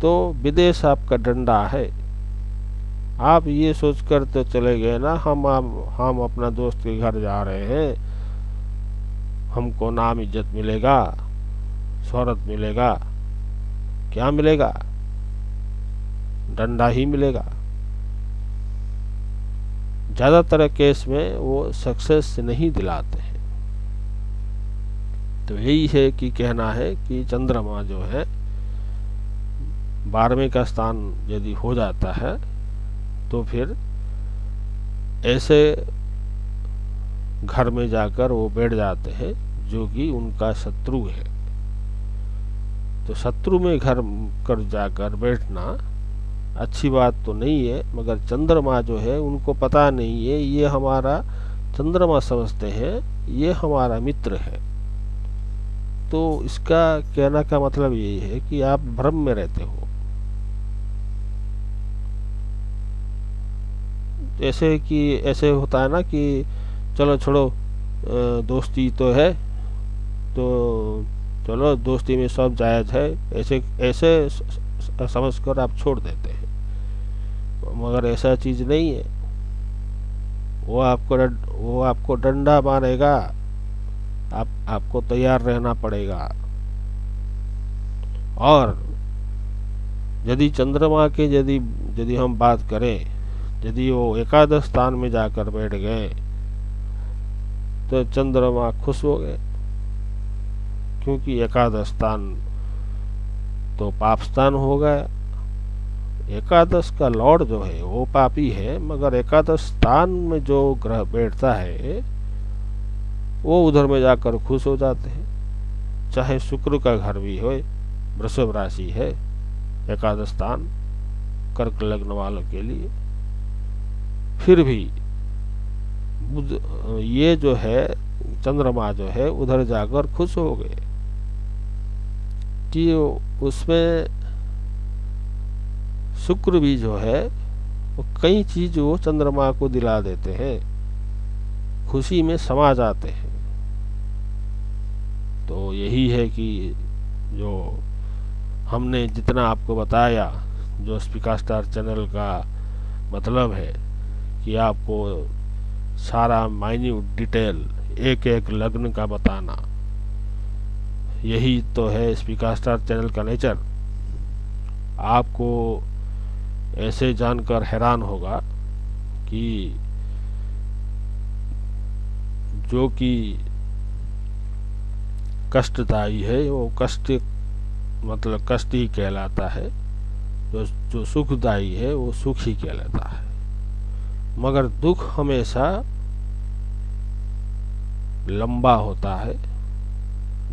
तो विदेश आपका डंडा है। आप ये सोचकर तो चले गए ना, हम अपना दोस्त के घर जा रहे हैं, हमको नाम इज्जत मिलेगा, शोहरत मिलेगा। क्या मिलेगा? डंडा ही मिलेगा। ज्यादातर केस में वो सक्सेस नहीं दिलाते हैं। तो यही है कि कहना है कि चंद्रमा जो है 12वें का स्थान यदि हो जाता है तो फिर ऐसे घर में जाकर वो बैठ जाते हैं जो कि उनका शत्रु है। तो शत्रु में घर कर जाकर बैठना अच्छी बात तो नहीं है, मगर चंद्रमा जो है उनको पता नहीं है, ये हमारा चंद्रमा समझते हैं, ये हमारा मित्र है। तो इसका कहना का मतलब यही है कि आप भ्रम में रहते हो। ऐसे होता है ना कि चलो छोड़ो, दोस्ती तो है तो चलो दोस्ती में सब जायज है, ऐसे ऐसे समझकर आप छोड़ देते हैं। मगर ऐसा चीज नहीं है। वो आपको डंडा मारेगा, आपको तैयार रहना पड़ेगा। और यदि चंद्रमा के यदि हम बात करें, यदि वो एकादश स्थान में जाकर बैठ गए तो चंद्रमा खुश हो गए, क्योंकि एकादश स्थान तो पाप स्थान हो गया। एकादश का लॉर्ड जो है वो पापी है, मगर एकादश स्थान में जो ग्रह बैठता है वो उधर में जाकर खुश हो जाते हैं। चाहे शुक्र का घर भी हो, वृषभ राशि है एकादश स्थान कर्क लग्न वालों के लिए, फिर भी बुध ये जो है चंद्रमा जो है उधर जाकर खुश हो गए कि उसमें शुक्र भी जो है वो कई चीज वो चंद्रमा को दिला देते हैं, खुशी में समा जाते हैं। तो यही है कि जो हमने जितना आपको बताया, जो स्पीकर स्टार चैनल का मतलब है कि आपको सारा माइन्यूट डिटेल एक एक लग्न का बताना, यही तो है स्पीकर स्टार चैनल का नेचर। आपको ऐसे जानकर हैरान होगा कि जो कि कष्टदायी है वो कष्ट मतलब कष्ट ही कहलाता है, जो सुखदायी है वो सुख ही कहलाता है। मगर दुख हमेशा लंबा होता है।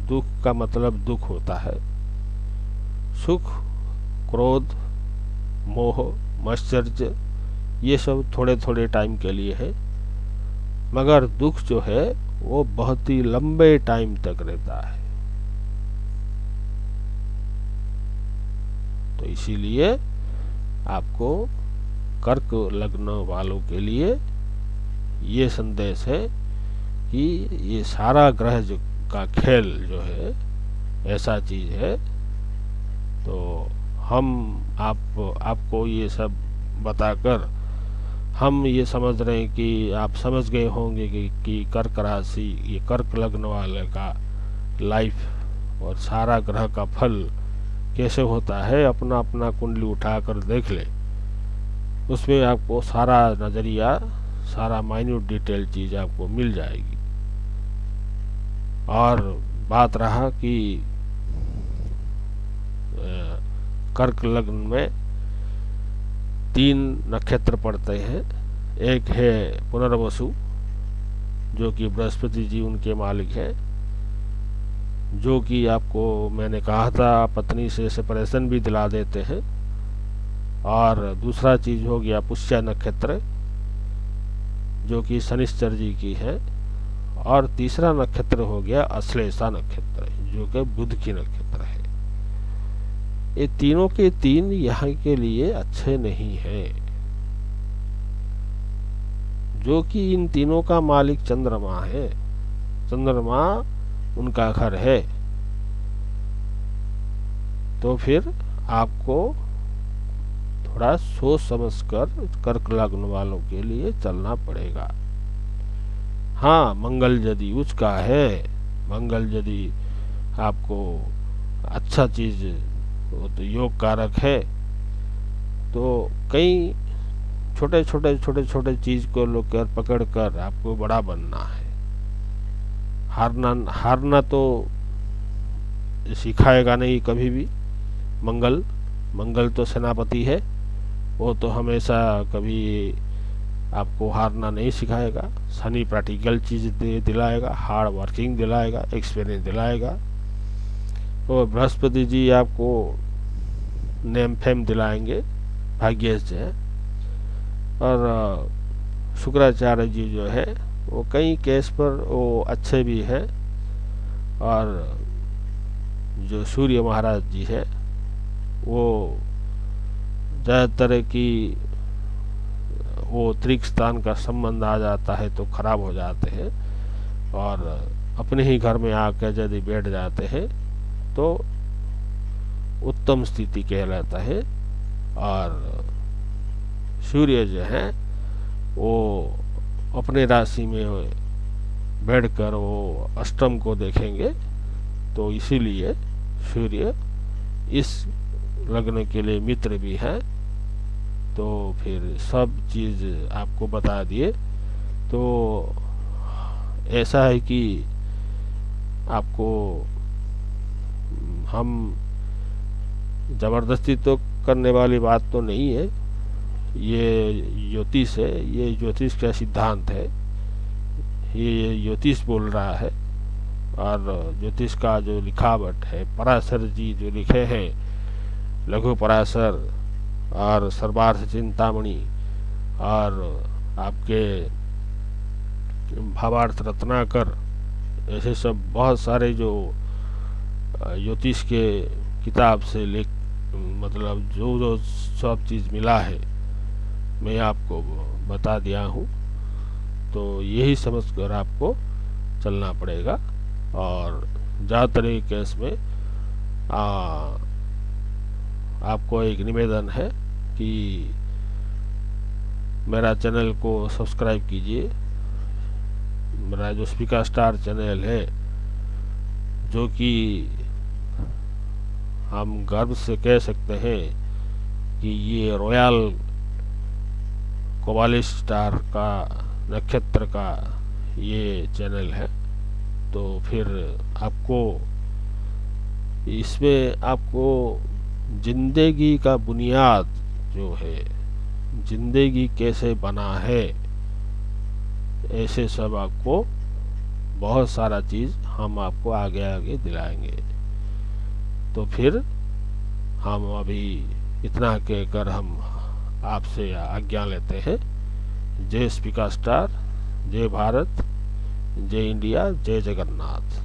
दुख का मतलब दुख होता है। सुख, क्रोध, मोह, मत्सर्य ये सब थोड़े थोड़े टाइम के लिए है, मगर दुख जो है वो बहुत ही लंबे टाइम तक रहता है। तो इसीलिए आपको कर्क लग्न वालों के लिए ये संदेश है कि ये सारा ग्रह का खेल जो है ऐसा चीज है। तो हम आपको ये सब बताकर हम ये समझ रहे हैं कि आप समझ गए होंगे कि कर्क राशि, ये कर्क लग्न वाले का लाइफ और सारा ग्रह का फल कैसे होता है। अपना अपना कुंडली उठाकर देख ले, उसमें आपको सारा नजरिया, सारा माइन्यूट डिटेल चीज आपको मिल जाएगी। और बात रहा कि कर्क लग्न में 3 नक्षत्र पड़ते हैं। एक है पुनर्वसु, जो कि बृहस्पति जी उनके मालिक हैं, जो कि आपको मैंने कहा था पत्नी से सेपरेशन भी दिला देते हैं। और दूसरा चीज हो गया पुष्य नक्षत्र, जो कि शनिश्चर जी की है। और तीसरा नक्षत्र हो गया अश्लेषा नक्षत्र, जो कि बुध की नक्षत्र है। ये तीनों के तीन यहाँ के लिए अच्छे नहीं हैं, जो कि इन तीनों का मालिक चंद्रमा है। चंद्रमा उनका घर है। तो फिर आपको थोड़ा सोच समझकर कर्क लग्न वालों के लिए चलना पड़ेगा। हाँ, मंगल यदि उसका है, मंगल यदि आपको अच्छा चीज, वो तो योग कारक है, तो कई छोटे छोटे चीज को लेकर पकड़ कर आपको बड़ा बनना है। हारना तो सिखाएगा नहीं कभी भी। मंगल तो सेनापति है, वो तो हमेशा कभी आपको हारना नहीं सिखाएगा। शनि प्रैक्टिकल चीज दिलाएगा, हार्ड वर्किंग दिलाएगा, एक्सपीरियंस दिलाएगा। और बृहस्पति जी आपको नेम फेम दिलाएंगे, भाग्यश है। और शुक्राचार्य जी जो है वो कई केस पर वो अच्छे भी हैं। और जो सूर्य महाराज जी है वो ज़्यादातर की वो त्रिक स्थान का संबंध आ जाता है तो खराब हो जाते हैं, और अपने ही घर में आकर यदि बैठ जाते हैं तो उत्तम स्थिति कहलाता है। और सूर्य जो है वो अपने राशि में बैठकर वो अष्टम को देखेंगे, तो इसीलिए सूर्य इस लग्न के लिए मित्र भी है। तो फिर सब चीज आपको बता दिए। तो ऐसा है कि आपको हम जबरदस्ती तो करने वाली बात तो नहीं है। ये ज्योतिष है, ये ज्योतिष का सिद्धांत है, ये ज्योतिष बोल रहा है। और ज्योतिष का जो लिखावट है, पराशर जी जो लिखे हैं, लघु पराशर और सर्वार्थ चिंतामणि और आपके भावार्थ रत्नाकर, ऐसे सब बहुत सारे जो ज्योतिष के किताब से मतलब जो सब चीज़ मिला है मैं आपको बता दिया हूँ। तो यही समझकर आपको चलना पड़ेगा। और ज़्यादातर केस में आपको एक निवेदन है कि मेरा चैनल को सब्सक्राइब कीजिए। मेरा जो स्पीकर स्टार चैनल है, जो कि हम गर्व से कह सकते हैं कि ये रॉयल कोवालिस स्टार का नक्षत्र का ये चैनल है। तो फिर आपको इसमें आपको जिंदगी का बुनियाद जो है, जिंदगी कैसे बना है, ऐसे सब आपको बहुत सारा चीज़ हम आपको आगे आगे दिलाएंगे। तो फिर हम अभी इतना कहकर हम आपसे आज्ञा लेते हैं। जय स्पीकर स्टार, जय भारत, जय इंडिया, जय जगन्नाथ।